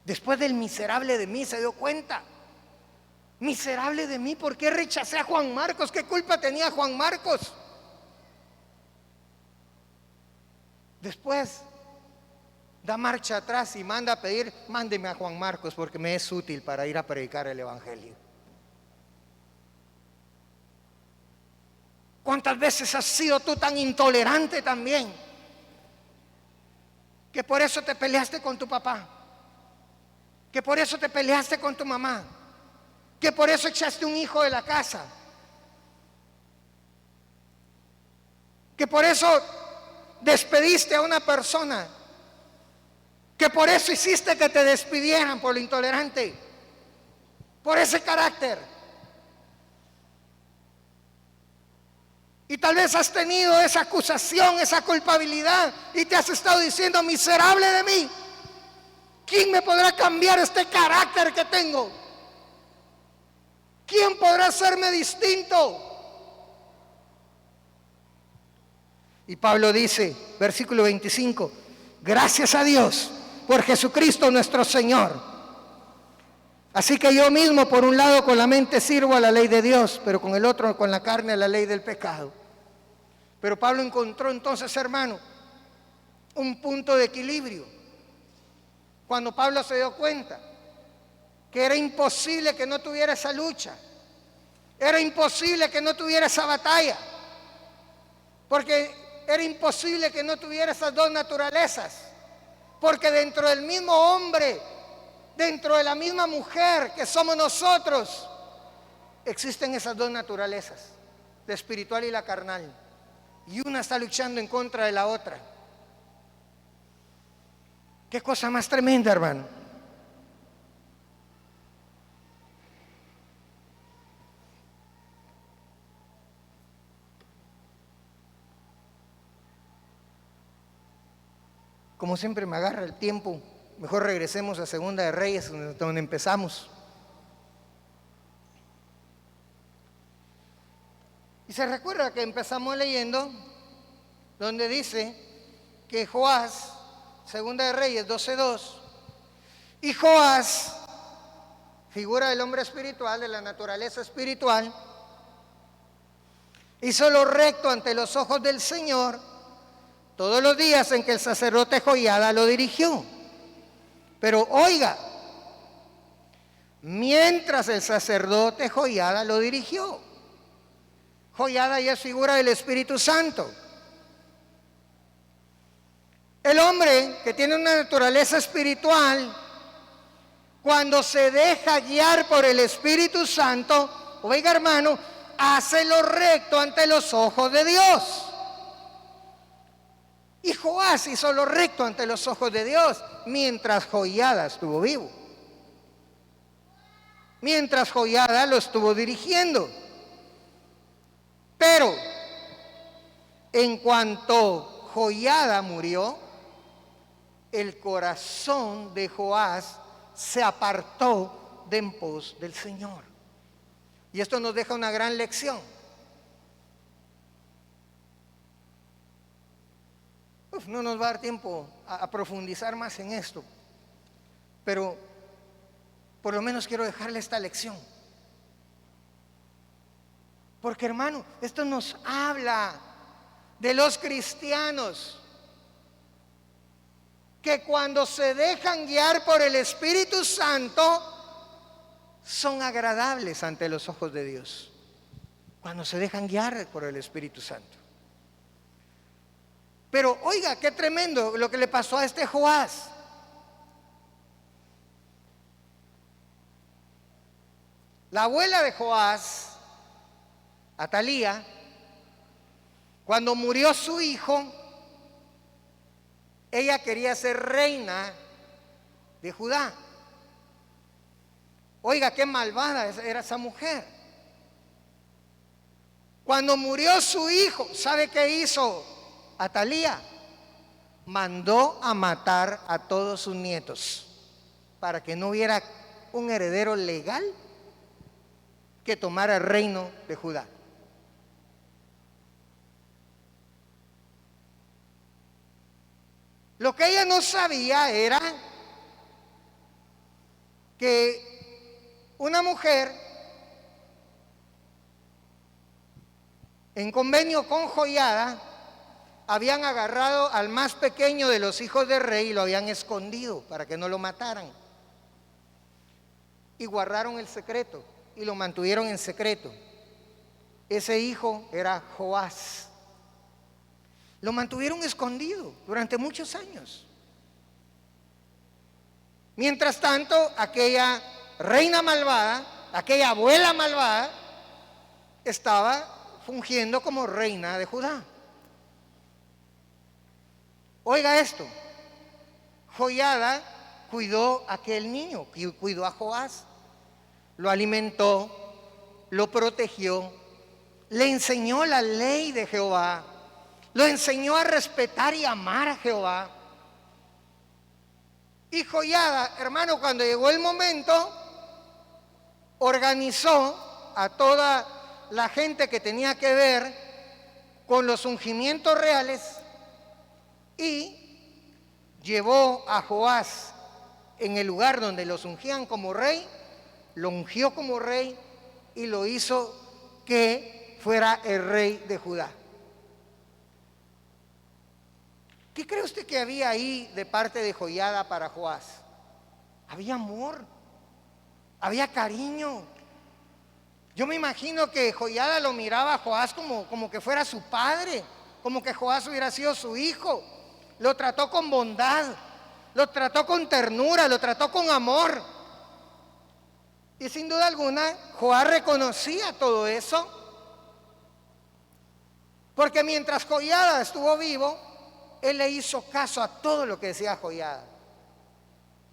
Después del miserable de mí se dio cuenta: miserable de mí, ¿por qué rechacé a Juan Marcos? ¿Qué culpa tenía Juan Marcos? Después da marcha atrás y manda a pedir: mándeme a Juan Marcos porque me es útil para ir a predicar el Evangelio. ¿Cuántas veces has sido tú tan intolerante también, que por eso te peleaste con tu papá, que por eso te peleaste con tu mamá, que por eso echaste un hijo de la casa, que por eso despediste a una persona, que por eso hiciste que te despidieran por lo intolerante, por ese carácter? Y tal vez has tenido esa acusación, esa culpabilidad, y te has estado diciendo: miserable de mí, ¿quién me podrá cambiar este carácter que tengo? ¿Quién podrá hacerme distinto? Y Pablo dice, versículo 25: gracias a Dios por Jesucristo nuestro Señor. Así que yo mismo, por un lado, con la mente sirvo a la ley de Dios, pero con el otro, con la carne, a la ley del pecado. Pero Pablo encontró entonces, hermano, un punto de equilibrio. Cuando Pablo se dio cuenta que era imposible que no tuviera esa lucha, era imposible que no tuviera esa batalla, porque era imposible que no tuviera esas dos naturalezas, porque dentro del mismo hombre, dentro de la misma mujer que somos nosotros, existen esas dos naturalezas, la espiritual y la carnal, y una está luchando en contra de la otra. Qué cosa más tremenda, hermano. Como siempre me agarra el tiempo, mejor regresemos a Segunda de Reyes, donde empezamos. Y se recuerda que empezamos leyendo donde dice que Joás, Segunda de Reyes 12:2, y Joás, figura del hombre espiritual, de la naturaleza espiritual, hizo lo recto ante los ojos del Señor todos los días en que el sacerdote Joiada lo dirigió. Pero oiga, mientras el sacerdote Joiada lo dirigió, Joiada ya es figura del Espíritu Santo. El hombre que tiene una naturaleza espiritual, cuando se deja guiar por el Espíritu Santo, oiga hermano, hace lo recto ante los ojos de Dios. Y Joás hizo lo recto ante los ojos de Dios mientras Joiada estuvo vivo. Mientras Joiada lo estuvo dirigiendo. Pero en cuanto Joiada murió, el corazón de Joás se apartó de en pos del Señor. Y esto nos deja una gran lección. No nos va a dar tiempo a profundizar más en esto, pero por lo menos quiero dejarle esta lección. Porque hermano, esto nos habla de los cristianos que cuando se dejan guiar por el Espíritu Santo son agradables ante los ojos de Dios. Cuando se dejan guiar por el Espíritu Santo. Pero oiga, qué tremendo lo que le pasó a este Joás. La abuela de Joás, Atalía, cuando murió su hijo, ella quería ser reina de Judá. Oiga, qué malvada era esa mujer. Cuando murió su hijo, ¿sabe qué hizo Atalía? Mandó a matar a todos sus nietos para que no hubiera un heredero legal que tomara el reino de Judá. Lo que ella no sabía era que una mujer en convenio con Joiada habían agarrado al más pequeño de los hijos del rey y lo habían escondido para que no lo mataran. Y guardaron el secreto y lo mantuvieron en secreto. Ese hijo era Joás. Lo mantuvieron escondido durante muchos años. Mientras tanto, aquella reina malvada, aquella abuela malvada, estaba fungiendo como reina de Judá. Oiga esto, Joiada cuidó a aquel niño, cuidó a Joás, lo alimentó, lo protegió, le enseñó la ley de Jehová, lo enseñó a respetar y amar a Jehová. Y Joiada, hermano, cuando llegó el momento, organizó a toda la gente que tenía que ver con los ungimientos reales y llevó a Joás en el lugar donde los ungían como rey, lo ungió como rey y lo hizo que fuera el rey de Judá. ¿Qué cree usted que había ahí de parte de Joiada para Joás? Había amor, había cariño. Yo me imagino que Joiada lo miraba a Joás como que fuera su padre, como que Joás hubiera sido su hijo. Lo trató con bondad, lo trató con ternura, lo trató con amor. Y sin duda alguna, Joás reconocía todo eso, porque mientras Joiada estuvo vivo, él le hizo caso a todo lo que decía Joiada.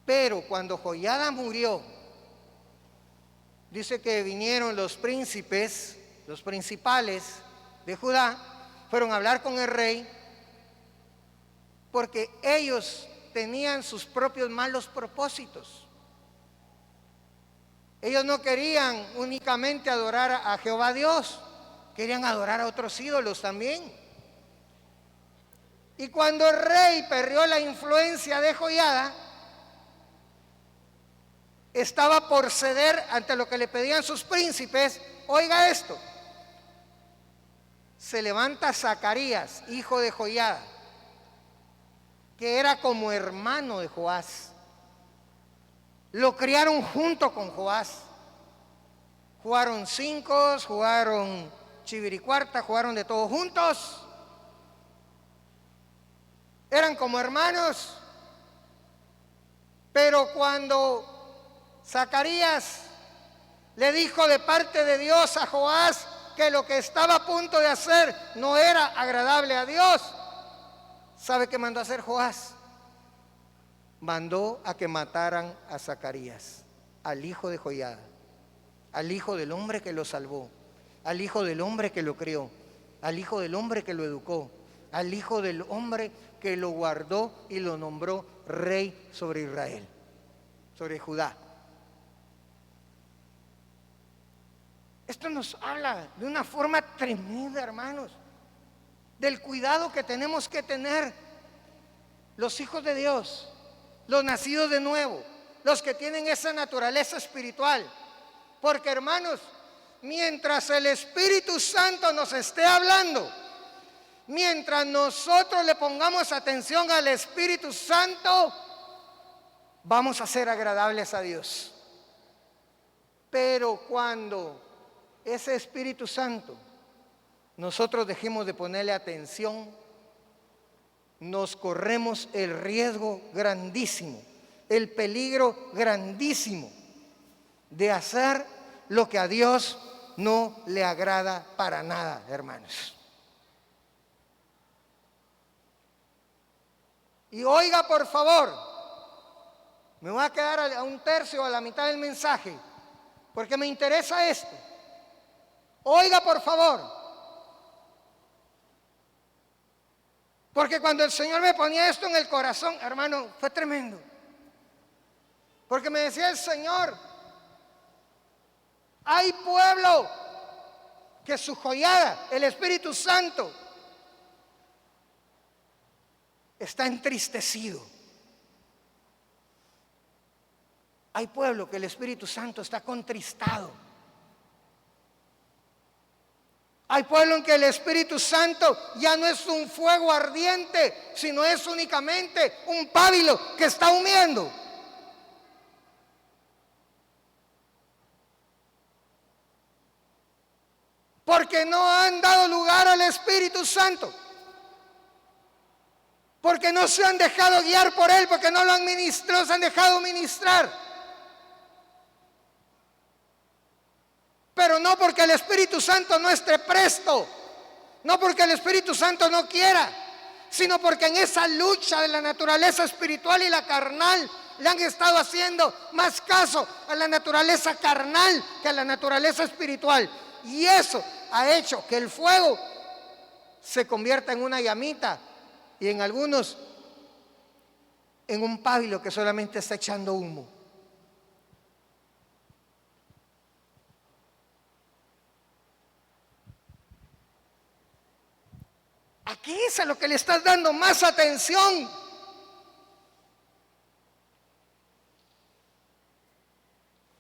Pero cuando Joiada murió, dice que vinieron los príncipes, los principales de Judá, fueron a hablar con el rey, porque ellos tenían sus propios malos propósitos. Ellos no querían únicamente adorar a Jehová Dios, querían adorar a otros ídolos también. Y cuando el rey perdió la influencia de Joiada, estaba por ceder ante lo que le pedían sus príncipes. Oiga esto, se levanta Zacarías, hijo de Joiada, que era como hermano de Joás. Lo criaron junto con Joás. Jugaron cinco, jugaron chiviricuarta, jugaron de todos juntos. Eran como hermanos. Pero cuando Zacarías le dijo de parte de Dios a Joás que lo que estaba a punto de hacer no era agradable a Dios, ¿sabe qué mandó a hacer Joás? Mandó a que mataran a Zacarías, al hijo de Joiada, al hijo del hombre que lo salvó, al hijo del hombre que lo crió, al hijo del hombre que lo educó, al hijo del hombre que lo guardó y lo nombró rey sobre Israel, sobre Judá. Esto nos habla de una forma tremenda, hermanos, del cuidado que tenemos que tener los hijos de Dios, los nacidos de nuevo, los que tienen esa naturaleza espiritual. Porque, hermanos, mientras el Espíritu Santo nos esté hablando, mientras nosotros le pongamos atención al Espíritu Santo, vamos a ser agradables a Dios. Pero cuando ese Espíritu Santo nosotros dejemos de ponerle atención, nos corremos el riesgo grandísimo, el peligro grandísimo de hacer lo que a Dios no le agrada para nada, hermanos. Y oiga, por favor, me voy a quedar a un tercio o a la mitad del mensaje, porque me interesa esto. Oiga, por favor. Porque cuando el Señor me ponía esto en el corazón, hermano, fue tremendo. Porque me decía el Señor, hay pueblo que su joyada, el Espíritu Santo, está entristecido. Hay pueblo que el Espíritu Santo está contristado. Hay pueblo en que el Espíritu Santo ya no es un fuego ardiente, sino es únicamente un pábilo que está humeando. Porque no han dado lugar al Espíritu Santo. Porque no se han dejado guiar por Él, porque no lo han ministrado, se han dejado ministrar. Pero no porque el Espíritu Santo no esté presto, no porque el Espíritu Santo no quiera, sino porque en esa lucha de la naturaleza espiritual y la carnal le han estado haciendo más caso a la naturaleza carnal que a la naturaleza espiritual. Y eso ha hecho que el fuego se convierta en una llamita y en algunos en un pábilo que solamente está echando humo. Aquí es a lo que le estás dando más atención.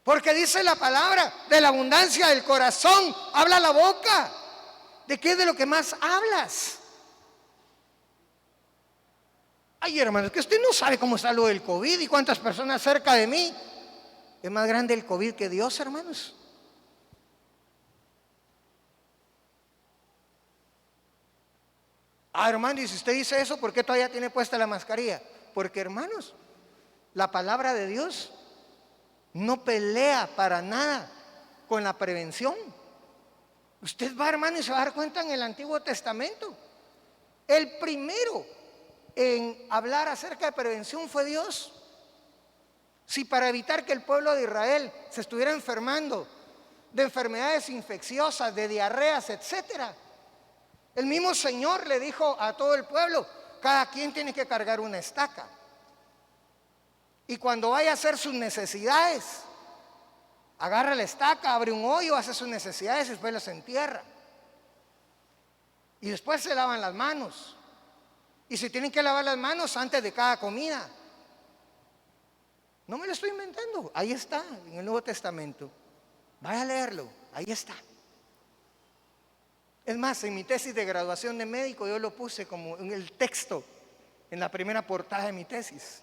Porque dice la palabra, de la abundancia del corazón habla la boca. ¿De qué es de lo que más hablas? Ay, hermanos, que usted no sabe cómo está lo del COVID y cuántas personas cerca de mí. Es más grande el COVID que Dios, hermanos. Ah, hermano, y si usted dice eso, ¿por qué todavía tiene puesta la mascarilla? Porque, hermanos, la palabra de Dios no pelea para nada con la prevención. Usted va, hermano, y se va a dar cuenta en el Antiguo Testamento. El primero en hablar acerca de prevención fue Dios. Si para evitar que el pueblo de Israel se estuviera enfermando de enfermedades infecciosas, de diarreas, etcétera, el mismo Señor le dijo a todo el pueblo: cada quien tiene que cargar una estaca, y cuando vaya a hacer sus necesidades, agarra la estaca, abre un hoyo, hace sus necesidades y después las entierra. Y después se lavan las manos. Y se tienen que lavar las manos antes de cada comida. No me lo estoy inventando, ahí está en el Nuevo Testamento. Vaya a leerlo, ahí está. Es más, en mi tesis de graduación de médico yo lo puse como en el texto, en la primera portada de mi tesis.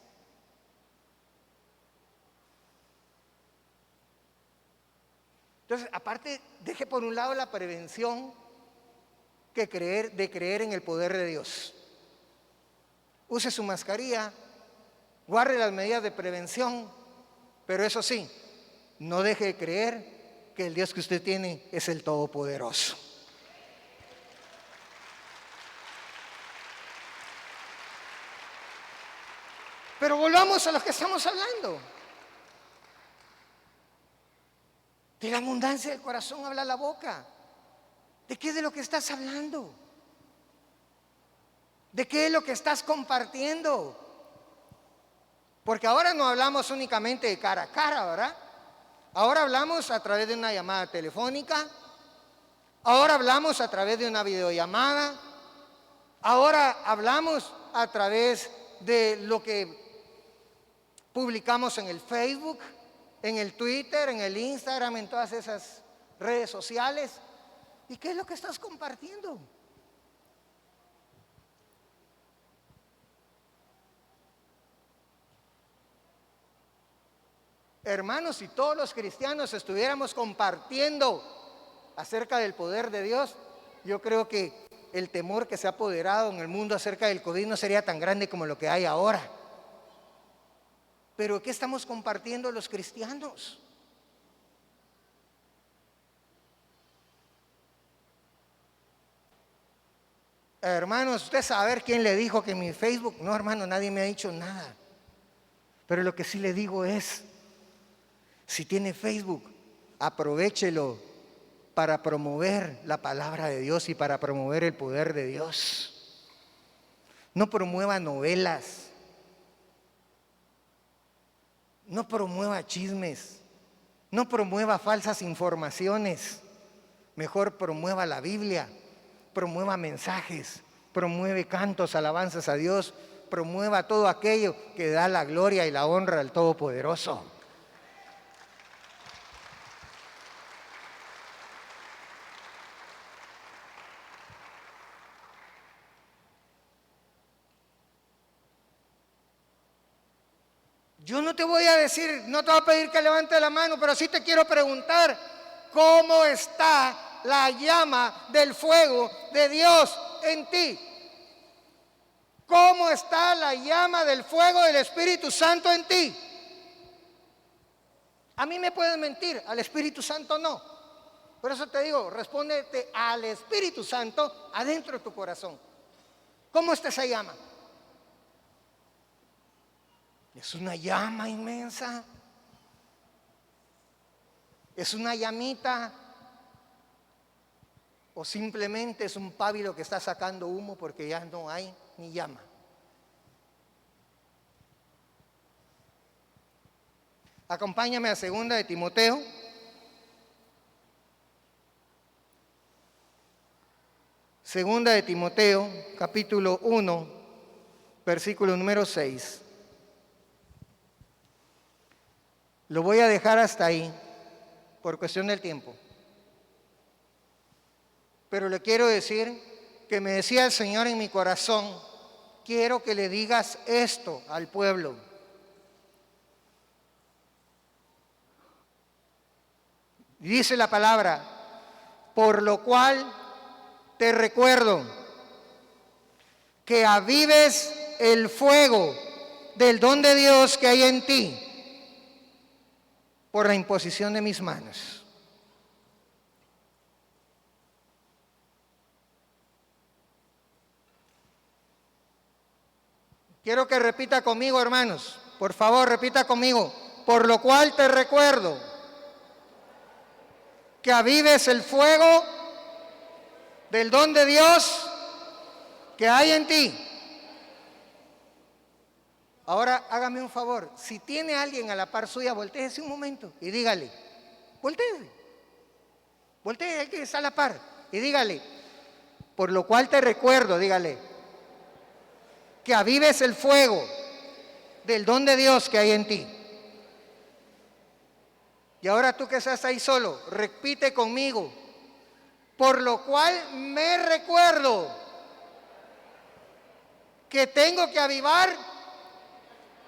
Entonces, aparte, deje por un lado la prevención de creer en el poder de Dios. Use su mascarilla, guarde las medidas de prevención, pero eso sí, no deje de creer que el Dios que usted tiene es el Todopoderoso. Pero volvamos a lo que estamos hablando. De la abundancia del corazón habla la boca. ¿De qué es de lo que estás hablando? ¿De qué es lo que estás compartiendo? Porque ahora no hablamos únicamente de cara a cara, ¿verdad? Ahora hablamos a través de una llamada telefónica. Ahora hablamos a través de una videollamada. Ahora hablamos a través de lo que publicamos en el Facebook, en el Twitter, en el Instagram, en todas esas redes sociales. ¿Y qué es lo que estás compartiendo? Hermanos, si todos los cristianos estuviéramos compartiendo acerca del poder de Dios, yo creo que el temor que se ha apoderado en el mundo acerca del COVID no sería tan grande como lo que hay ahora. Pero ¿qué estamos compartiendo los cristianos? Hermanos, usted sabe quién le dijo que mi Facebook, no, hermano, nadie me ha dicho nada. Pero lo que sí le digo es, si tiene Facebook, aprovéchelo para promover la palabra de Dios y para promover el poder de Dios. No promueva novelas, no promueva chismes, no promueva falsas informaciones. Mejor promueva la Biblia, promueva mensajes, promueve cantos, alabanzas a Dios, promueva todo aquello que da la gloria y la honra al Todopoderoso. Yo no te voy a decir, no te voy a pedir que levantes la mano, pero sí te quiero preguntar, ¿cómo está la llama del fuego de Dios en ti? ¿Cómo está la llama del fuego del Espíritu Santo en ti? A mí me pueden mentir, al Espíritu Santo no. Por eso te digo, respóndete al Espíritu Santo adentro de tu corazón. ¿Cómo está esa llama? Es una llama inmensa. Es una llamita. O simplemente es un pábilo que está sacando humo porque ya no hay ni llama. Acompáñame a 2 de Timoteo. Segunda de Timoteo, capítulo 1, versículo número 6. Lo voy a dejar hasta ahí, por cuestión del tiempo. Pero le quiero decir que me decía el Señor en mi corazón, quiero que le digas esto al pueblo. Dice la palabra, por lo cual te recuerdo que avives el fuego del don de Dios que hay en ti por la imposición de mis manos. Quiero que repita conmigo, hermanos. Por favor, repita conmigo. Por lo cual te recuerdo que avives el fuego del don de Dios que hay en ti. Ahora hágame un favor. Si tiene alguien a la par suya, voltéese un momento y dígale. Voltéese. Voltéese, alguien que está a la par. Y dígale. Por lo cual te recuerdo, dígale, que avives el fuego del don de Dios que hay en ti. Y ahora tú que estás ahí solo, repite conmigo. Por lo cual me recuerdo que tengo que avivar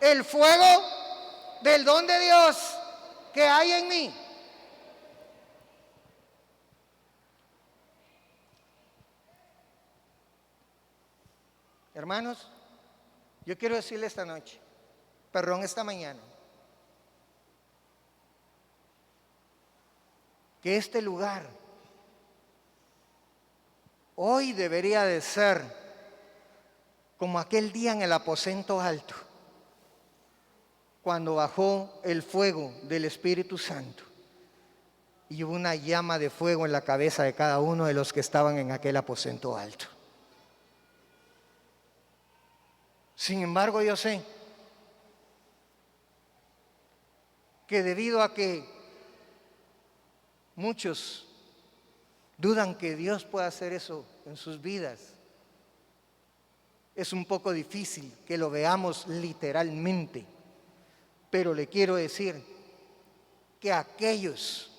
el fuego del don de Dios que hay en mí. Hermanos, yo quiero decirle esta noche, perdón, esta mañana, que este lugar hoy debería de ser como aquel día en el aposento alto, cuando bajó el fuego del Espíritu Santo y hubo una llama de fuego en la cabeza de cada uno de los que estaban en aquel aposento alto. Sin embargo, yo sé que debido a que muchos dudan que Dios pueda hacer eso en sus vidas, es un poco difícil que lo veamos literalmente. Pero le quiero decir que aquellos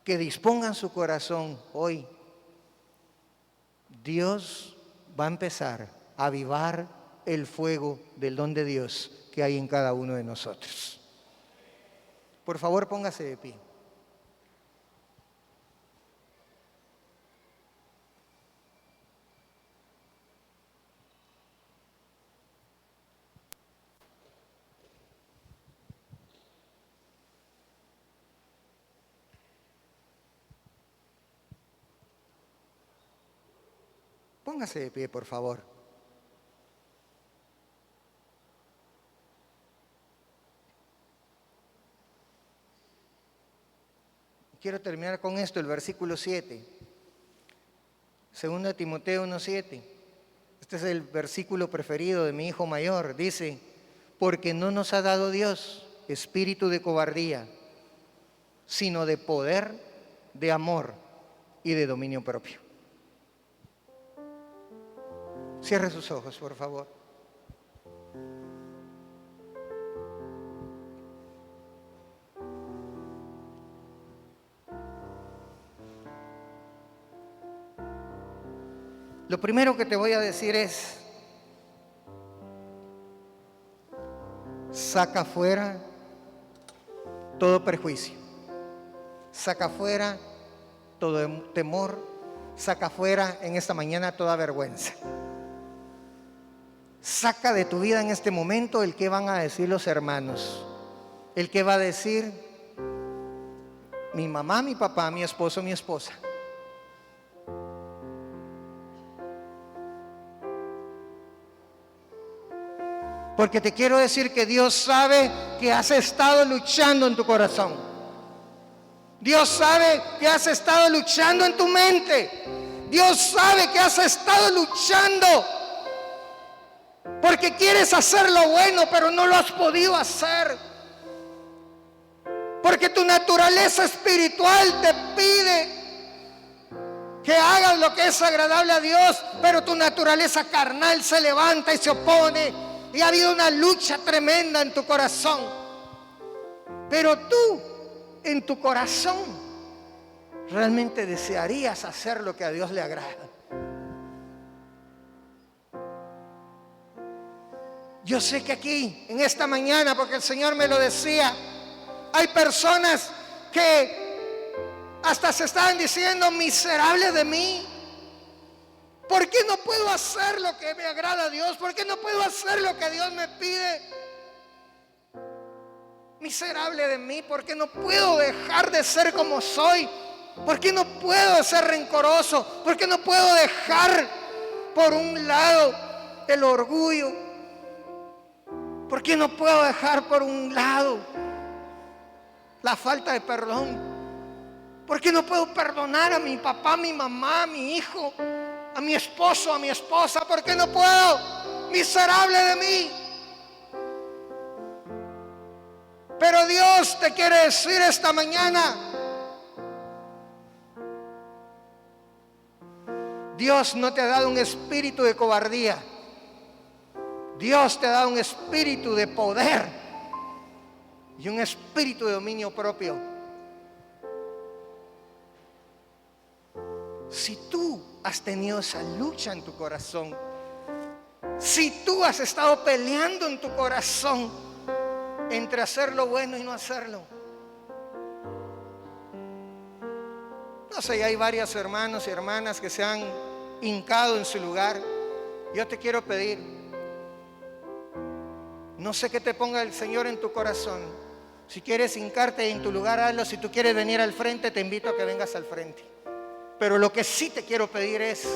que dispongan su corazón hoy, Dios va a empezar a avivar el fuego del don de Dios que hay en cada uno de nosotros. Por favor, póngase de pie. Póngase de pie, por favor. Quiero terminar con esto, el versículo 7. 2 Timoteo 1:7. Este es el versículo preferido de mi hijo mayor. Dice, porque no nos ha dado Dios espíritu de cobardía, sino de poder, de amor y de dominio propio. Cierre sus ojos, por favor. Lo primero que te voy a decir es, saca fuera todo prejuicio, saca fuera todo temor, saca fuera en esta mañana toda vergüenza. Saca de tu vida en este momento el que van a decir los hermanos, el que va a decir mi mamá, mi papá, mi esposo, mi esposa. Porque te quiero decir que Dios sabe que has estado luchando en tu corazón. Dios sabe que has estado luchando en tu mente. Dios sabe que has estado luchando porque quieres hacer lo bueno, pero no lo has podido hacer. Porque tu naturaleza espiritual te pide que hagas lo que es agradable a Dios, pero tu naturaleza carnal se levanta y se opone. Y ha habido una lucha tremenda en tu corazón. Pero tú, en tu corazón, realmente desearías hacer lo que a Dios le agrada. Yo sé que aquí, en esta mañana, porque el Señor me lo decía, hay personas que hasta se estaban diciendo, miserable de mí. ¿Por qué no puedo hacer lo que me agrada a Dios? ¿Por qué no puedo hacer lo que Dios me pide? Miserable de mí, ¿por qué no puedo dejar de ser como soy? ¿Por qué no puedo ser rencoroso? ¿Por qué no puedo dejar por un lado el orgullo? ¿Por qué no puedo dejar por un lado la falta de perdón? ¿Por qué no puedo perdonar a mi papá, a mi mamá, a mi hijo, a mi esposo, a mi esposa? ¿Por qué no puedo? Miserable de mí. Pero Dios te quiere decir esta mañana, Dios no te ha dado un espíritu de cobardía. Dios te ha dado un espíritu de poder y un espíritu de dominio propio. Si tú has tenido esa lucha en tu corazón, si tú has estado peleando en tu corazón entre hacer lo bueno y no hacerlo, no sé, hay varios hermanos y hermanas que se han hincado en su lugar. Yo te quiero pedir, no sé qué te ponga el Señor en tu corazón. Si quieres hincarte en tu lugar, hazlo. Si tú quieres venir al frente, te invito a que vengas al frente. Pero lo que sí te quiero pedir es,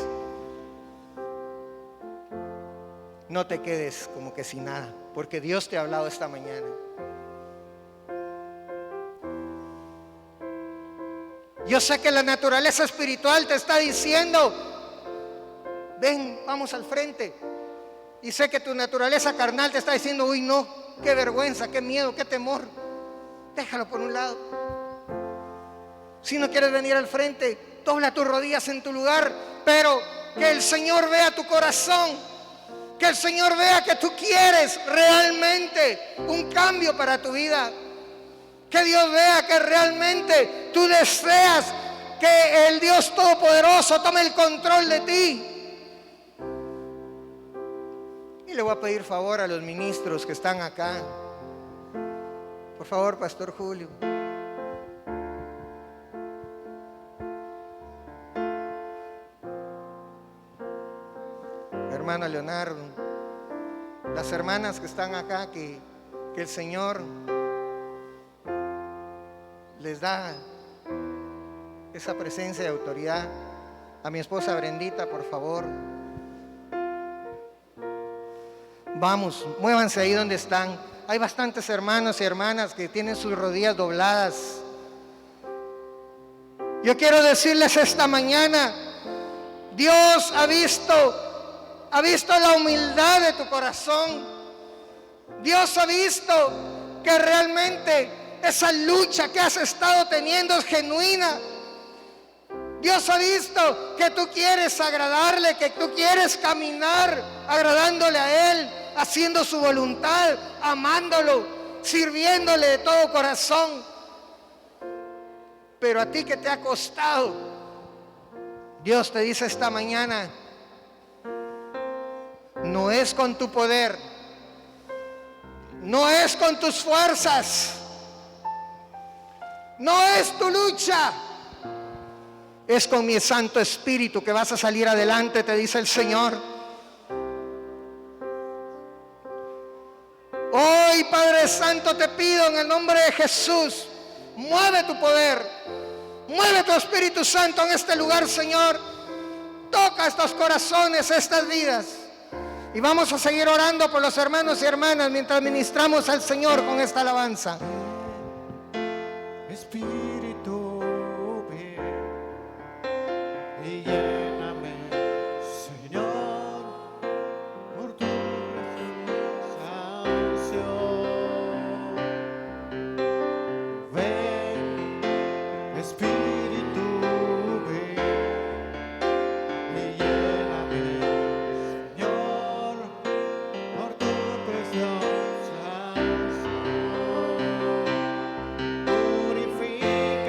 no te quedes como que sin nada, porque Dios te ha hablado esta mañana. Yo sé que la naturaleza espiritual te está diciendo, ven, vamos al frente. Y sé que tu naturaleza carnal te está diciendo, uy, no, qué vergüenza, qué miedo, qué temor. Déjalo por un lado. Si no quieres venir al frente, dobla tus rodillas en tu lugar, pero que el Señor vea tu corazón, que el Señor vea que tú quieres realmente un cambio para tu vida, que Dios vea que realmente tú deseas que el Dios Todopoderoso tome el control de ti. Y le voy a pedir favor a los ministros que están acá. Por favor, Pastor Julio. Hermano Leonardo, las hermanas que están acá, que el Señor les da esa presencia de autoridad. A mi esposa Brendita, por favor. Vamos, muévanse ahí donde están. Hay bastantes hermanos y hermanas que tienen sus rodillas dobladas. Yo quiero decirles esta mañana, Dios ha visto la humildad de tu corazón. Dios ha visto que realmente esa lucha que has estado teniendo es genuina. Dios ha visto que tú quieres agradarle, que tú quieres caminar agradándole a Él, haciendo su voluntad, amándolo, sirviéndole de todo corazón. Pero a ti que te ha costado, Dios te dice esta mañana, no es con tu poder, no es con tus fuerzas, no es tu lucha, es con mi Santo Espíritu que vas a salir adelante, te dice el Señor. Hoy, Padre Santo, te pido en el nombre de Jesús, mueve tu poder, mueve tu Espíritu Santo en este lugar, Señor. Toca estos corazones, estas vidas. Y vamos a seguir orando por los hermanos y hermanas mientras ministramos al Señor con esta alabanza. Espíritu, ven y lléname, Señor, por tu preciosa unción. Ven, Espíritu, ven y lléname, Señor, por tu preciosa unción. Purifica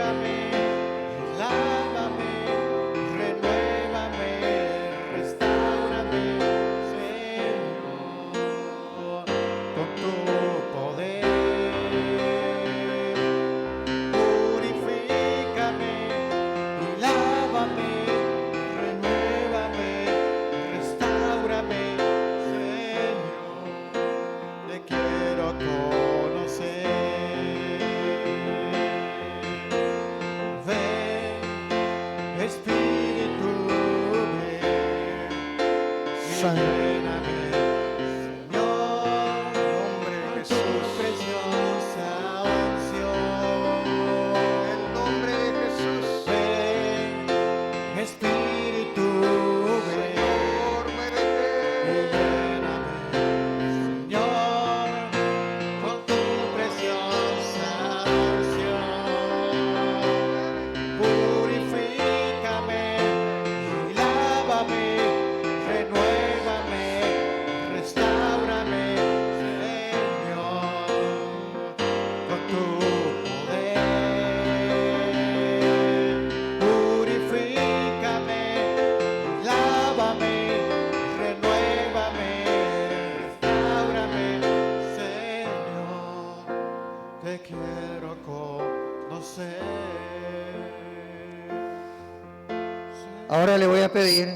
Ahora le voy a pedir,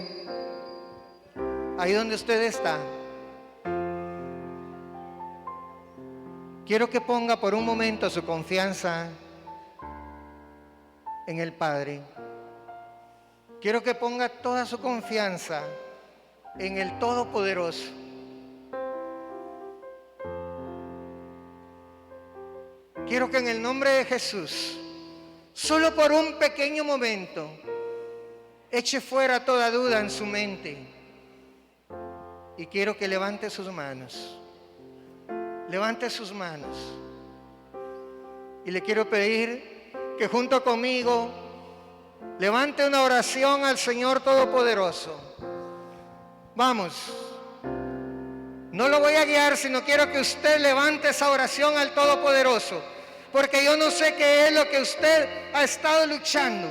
ahí donde usted está, quiero que ponga por un momento su confianza en el Padre. Quiero que ponga toda su confianza en el Todopoderoso. Quiero que en el nombre de Jesús, solo por un pequeño momento, eche fuera toda duda en su mente. Y quiero que levante sus manos. Levante sus manos. Y le quiero pedir que junto conmigo levante una oración al Señor Todopoderoso. Vamos. No lo voy a guiar, sino quiero que usted levante esa oración al Todopoderoso. Porque yo no sé qué es lo que usted ha estado luchando.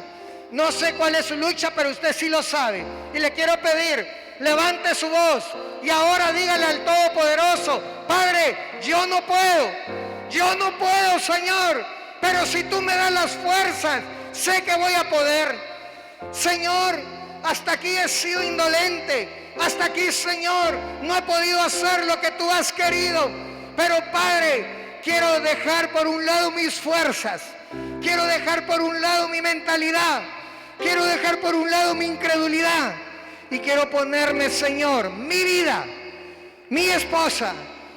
No sé cuál es su lucha, pero usted sí lo sabe. Y le quiero pedir, levante su voz y ahora dígale al Todopoderoso: Padre, yo no puedo, Señor, pero si tú me das las fuerzas, sé que voy a poder. Señor, hasta aquí he sido indolente, hasta aquí, Señor, no he podido hacer lo que tú has querido, pero Padre, quiero dejar por un lado mis fuerzas, quiero dejar por un lado mi mentalidad, quiero dejar por un lado mi incredulidad y quiero ponerme, Señor, mi vida, mi esposa,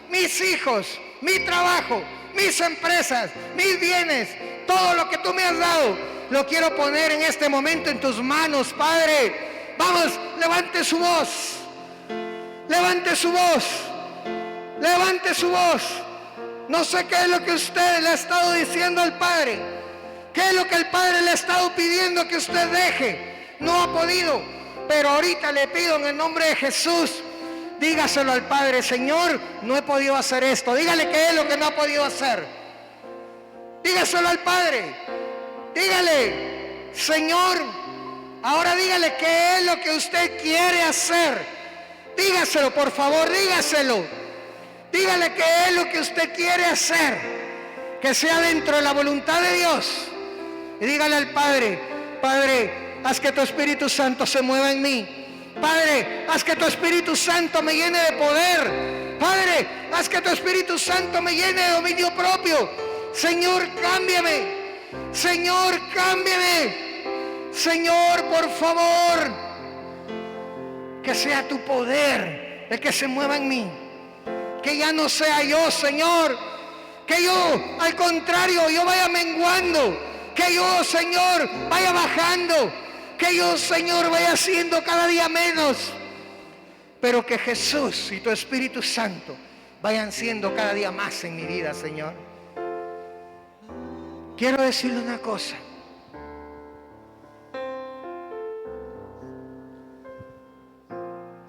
mis hijos, mi trabajo, mis empresas, mis bienes, todo lo que tú me has dado, lo quiero poner en este momento en tus manos, Padre. Vamos, levante su voz, levante su voz, levante su voz. No sé qué es lo que usted le ha estado diciendo al Padre, qué es lo que el Padre le ha estado pidiendo que usted deje. No ha podido, pero ahorita le pido en el nombre de Jesús, dígaselo al Padre: Señor, no he podido hacer esto. Dígale qué es lo que no ha podido hacer. Dígaselo al Padre. Dígale: Señor, ahora dígale qué es lo que usted quiere hacer. Dígaselo, por favor, dígaselo. Dígale qué es lo que usted quiere hacer, que sea dentro de la voluntad de Dios. Y dígale al Padre: Padre, haz que tu Espíritu Santo se mueva en mí. Padre, haz que tu Espíritu Santo me llene de poder. Padre, haz que tu Espíritu Santo me llene de dominio propio. Señor, cámbiame. Señor, cámbiame. Señor, por favor, que sea tu poder el que se mueva en mí. Que ya no sea yo, Señor. Que yo, al contrario, yo vaya menguando. Que yo, Señor, vaya bajando. Que yo, Señor, vaya haciendo cada día menos. Pero que Jesús y tu Espíritu Santo vayan siendo cada día más en mi vida, Señor. Quiero decirle una cosa.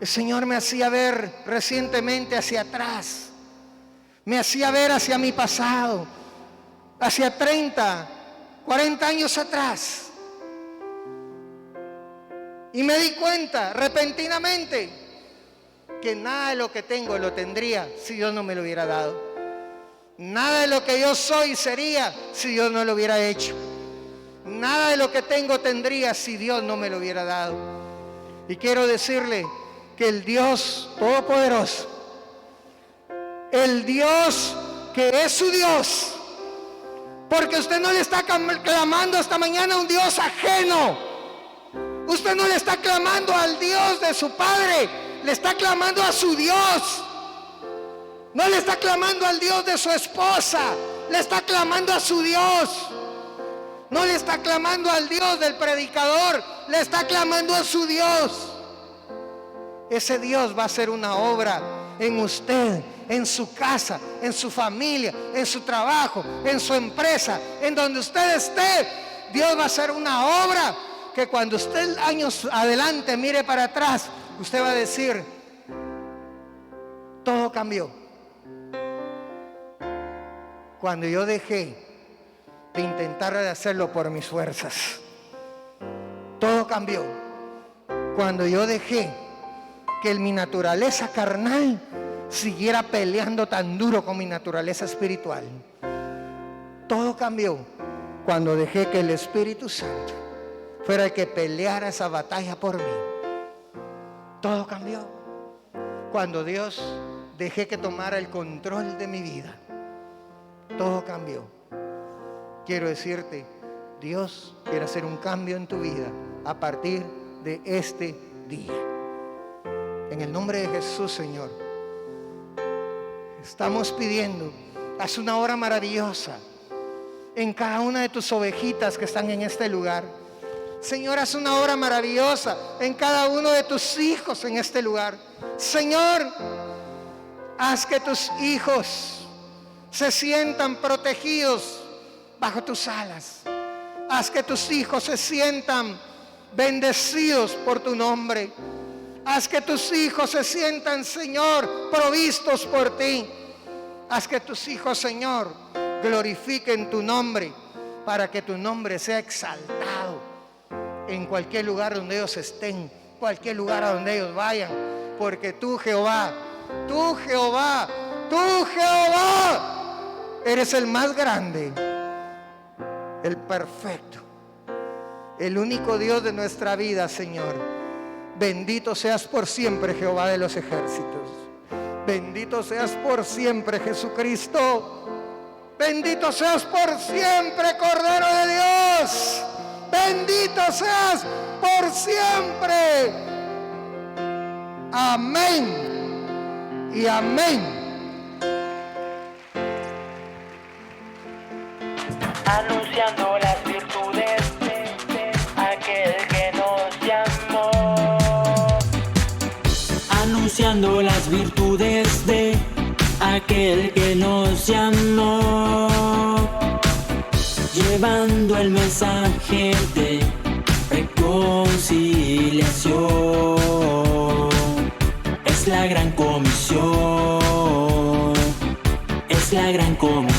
El Señor me hacía ver recientemente hacia atrás. Me hacía ver hacia mi pasado. Hacia 30, 40 años atrás. Y me di cuenta repentinamente que nada de lo que tengo lo tendría si Dios no me lo hubiera dado. Nada de lo que yo soy sería si Dios no lo hubiera hecho. Nada de lo que tengo tendría si Dios no me lo hubiera dado. Y quiero decirle que el Dios Todopoderoso, el Dios que es su Dios, porque usted no le está clamando esta mañana a un Dios ajeno. Usted no le está clamando al Dios de su Padre, le está clamando a su Dios. No le está clamando al Dios de su esposa, le está clamando a su Dios. No le está clamando al Dios del predicador, le está clamando a su Dios. Ese Dios va a hacer una obra en usted, en su casa, en su familia, en su trabajo, en su empresa, en donde usted esté. Dios va a hacer una obra que cuando usted años adelante mire para atrás, usted va a decir: todo cambió. Cuando yo dejé de intentar hacerlo por mis fuerzas, todo cambió. Cuando yo dejé que mi naturaleza carnal siguiera peleando tan duro con mi naturaleza espiritual, todo cambió cuando dejé que el Espíritu Santo fuera el que peleara esa batalla por mí. Todo cambió cuando Dios dejé que tomara el control de mi vida. Todo cambió. Quiero decirte, Dios quiere hacer un cambio en tu vida a partir de este día. En el nombre de Jesús, Señor, estamos pidiendo, haz una obra maravillosa en cada una de tus ovejitas que están en este lugar. Señor, haz una obra maravillosa en cada uno de tus hijos en este lugar. Señor, haz que tus hijos se sientan protegidos bajo tus alas. Haz que tus hijos se sientan bendecidos por tu nombre. Haz que tus hijos se sientan, Señor, provistos por ti. Haz que tus hijos, Señor, glorifiquen tu nombre para que tu nombre sea exaltado en cualquier lugar donde ellos estén, cualquier lugar a donde ellos vayan, porque tú, Jehová, eres el más grande, el perfecto, el único Dios de nuestra vida, Señor. Bendito seas por siempre, Jehová de los ejércitos. Bendito seas por siempre, Jesucristo. Bendito seas por siempre, Cordero de Dios. Bendito seas por siempre. Amén y amén. Anunciando las virtudes de aquel que nos llamó. Anunciando las virtudes de aquel que nos llamó. Llevando el mensaje de reconciliación. Es la gran comisión. Es la gran comisión.